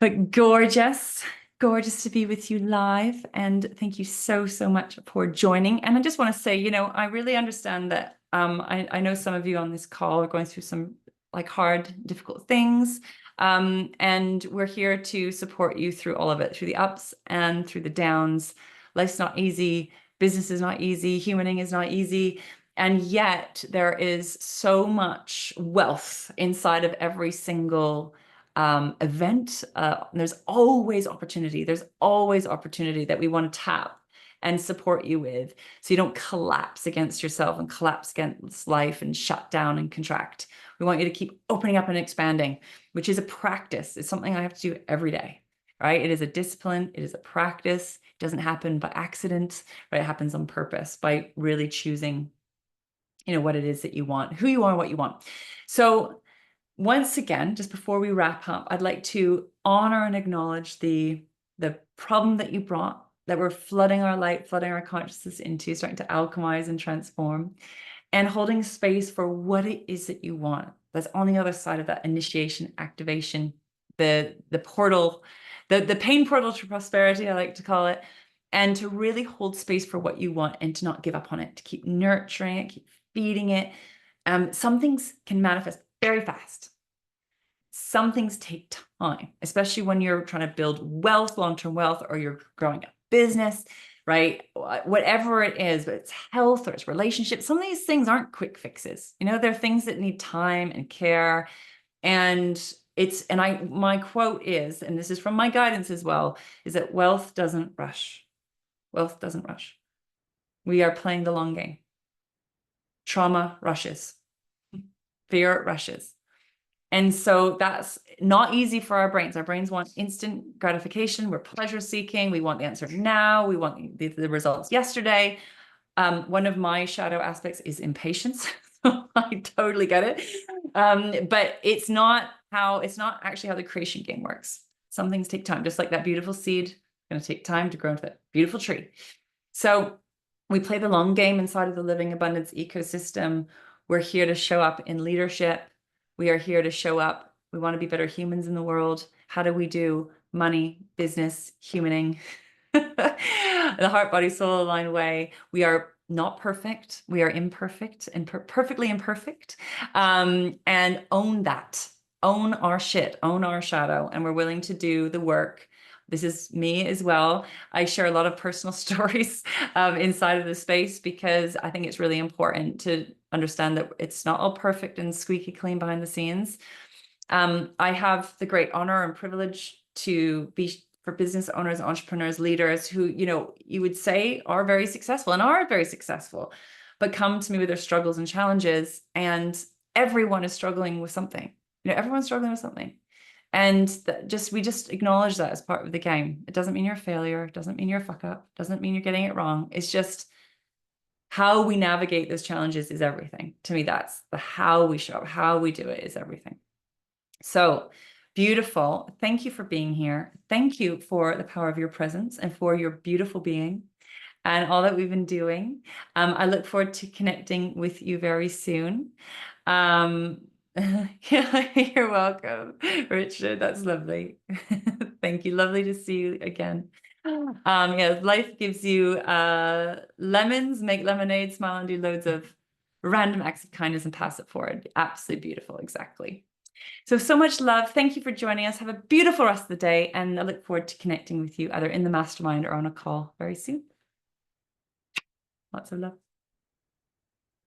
But gorgeous to be with you live. And thank you so much for joining. And I just want to say, you know, I really understand that I know some of you on this call are going through some like hard, difficult things. And we're here to support you through all of it, through the ups and through the downs. Life's not easy. Business is not easy. Humaning is not easy. And yet there is so much wealth inside of every single event. There's always opportunity. There's always opportunity that we want to tap and support you with, so you don't collapse against yourself and collapse against life and shut down and contract. We want you to keep opening up and expanding, which is a practice. It's something I have to do every day, right? It is a discipline. It is a practice. It doesn't happen by accident, right? It happens on purpose by really choosing, you know, what it is that you want, who you are, what you want. So once again, just before we wrap up, I'd like to honor and acknowledge the problem that you brought, that we're flooding our light, flooding our consciousness into, starting to alchemize and transform, and holding space for what it is that you want. That's on the other side of that initiation, activation, the portal, the pain portal to prosperity, I like to call it, and to really hold space for what you want and to not give up on it, to keep nurturing it, keep feeding it. Some things can manifest very fast. Some things take time, especially when you're trying to build wealth, long-term wealth, or you're growing a business, right? Whatever it is, but it's health or it's relationships. Some of these things aren't quick fixes. You know, they're things that need time and care. And my quote is, and this is from my guidance as well, is that wealth doesn't rush. Wealth doesn't rush. We are playing the long game. Trauma rushes. Fear rushes. And so that's not easy for our brains. Our brains want instant gratification. We're pleasure seeking. We want the answer now. We want the results yesterday. One of my shadow aspects is impatience. I totally get it. But it's not actually how the creation game works. Some things take time, just like that beautiful seed, going to take time to grow into that beautiful tree. So we play the long game inside of the living abundance ecosystem. We're here to show up in leadership. We are here to show up. We want to be better humans in the world. How do we do money, business, humaning, the heart, body, soul aligned way? We are not perfect. We are imperfect and perfectly imperfect. And own that. Own our shit. Own our shadow. And we're willing to do the work. This is me as well. I share a lot of personal stories inside of the space because I think it's really important to understand that it's not all perfect and squeaky clean behind the scenes. I have the great honor and privilege to be for business owners, entrepreneurs, leaders who, you know, you would say are very successful and are very successful, but come to me with their struggles and challenges. And everyone is struggling with something. You know, everyone's struggling with something. And we just acknowledge that as part of the game. It doesn't mean you're a failure. It doesn't mean you're a fuck up. It doesn't mean you're getting it wrong. It's just how we navigate those challenges is everything. To me, that's the how we show up, how we do it is everything. So beautiful. Thank you for being here. Thank you for the power of your presence and for your beautiful being and all that we've been doing. I look forward to connecting with you very soon. You're welcome, Richard. That's lovely. Thank you. Lovely to see you again. Yeah, life gives you lemons, make lemonade, smile, and do loads of random acts of kindness and pass it forward. Absolutely beautiful, exactly. So much love. Thank you for joining us. Have a beautiful rest of the day, and I look forward to connecting with you either in the mastermind or on a call very soon. Lots of love.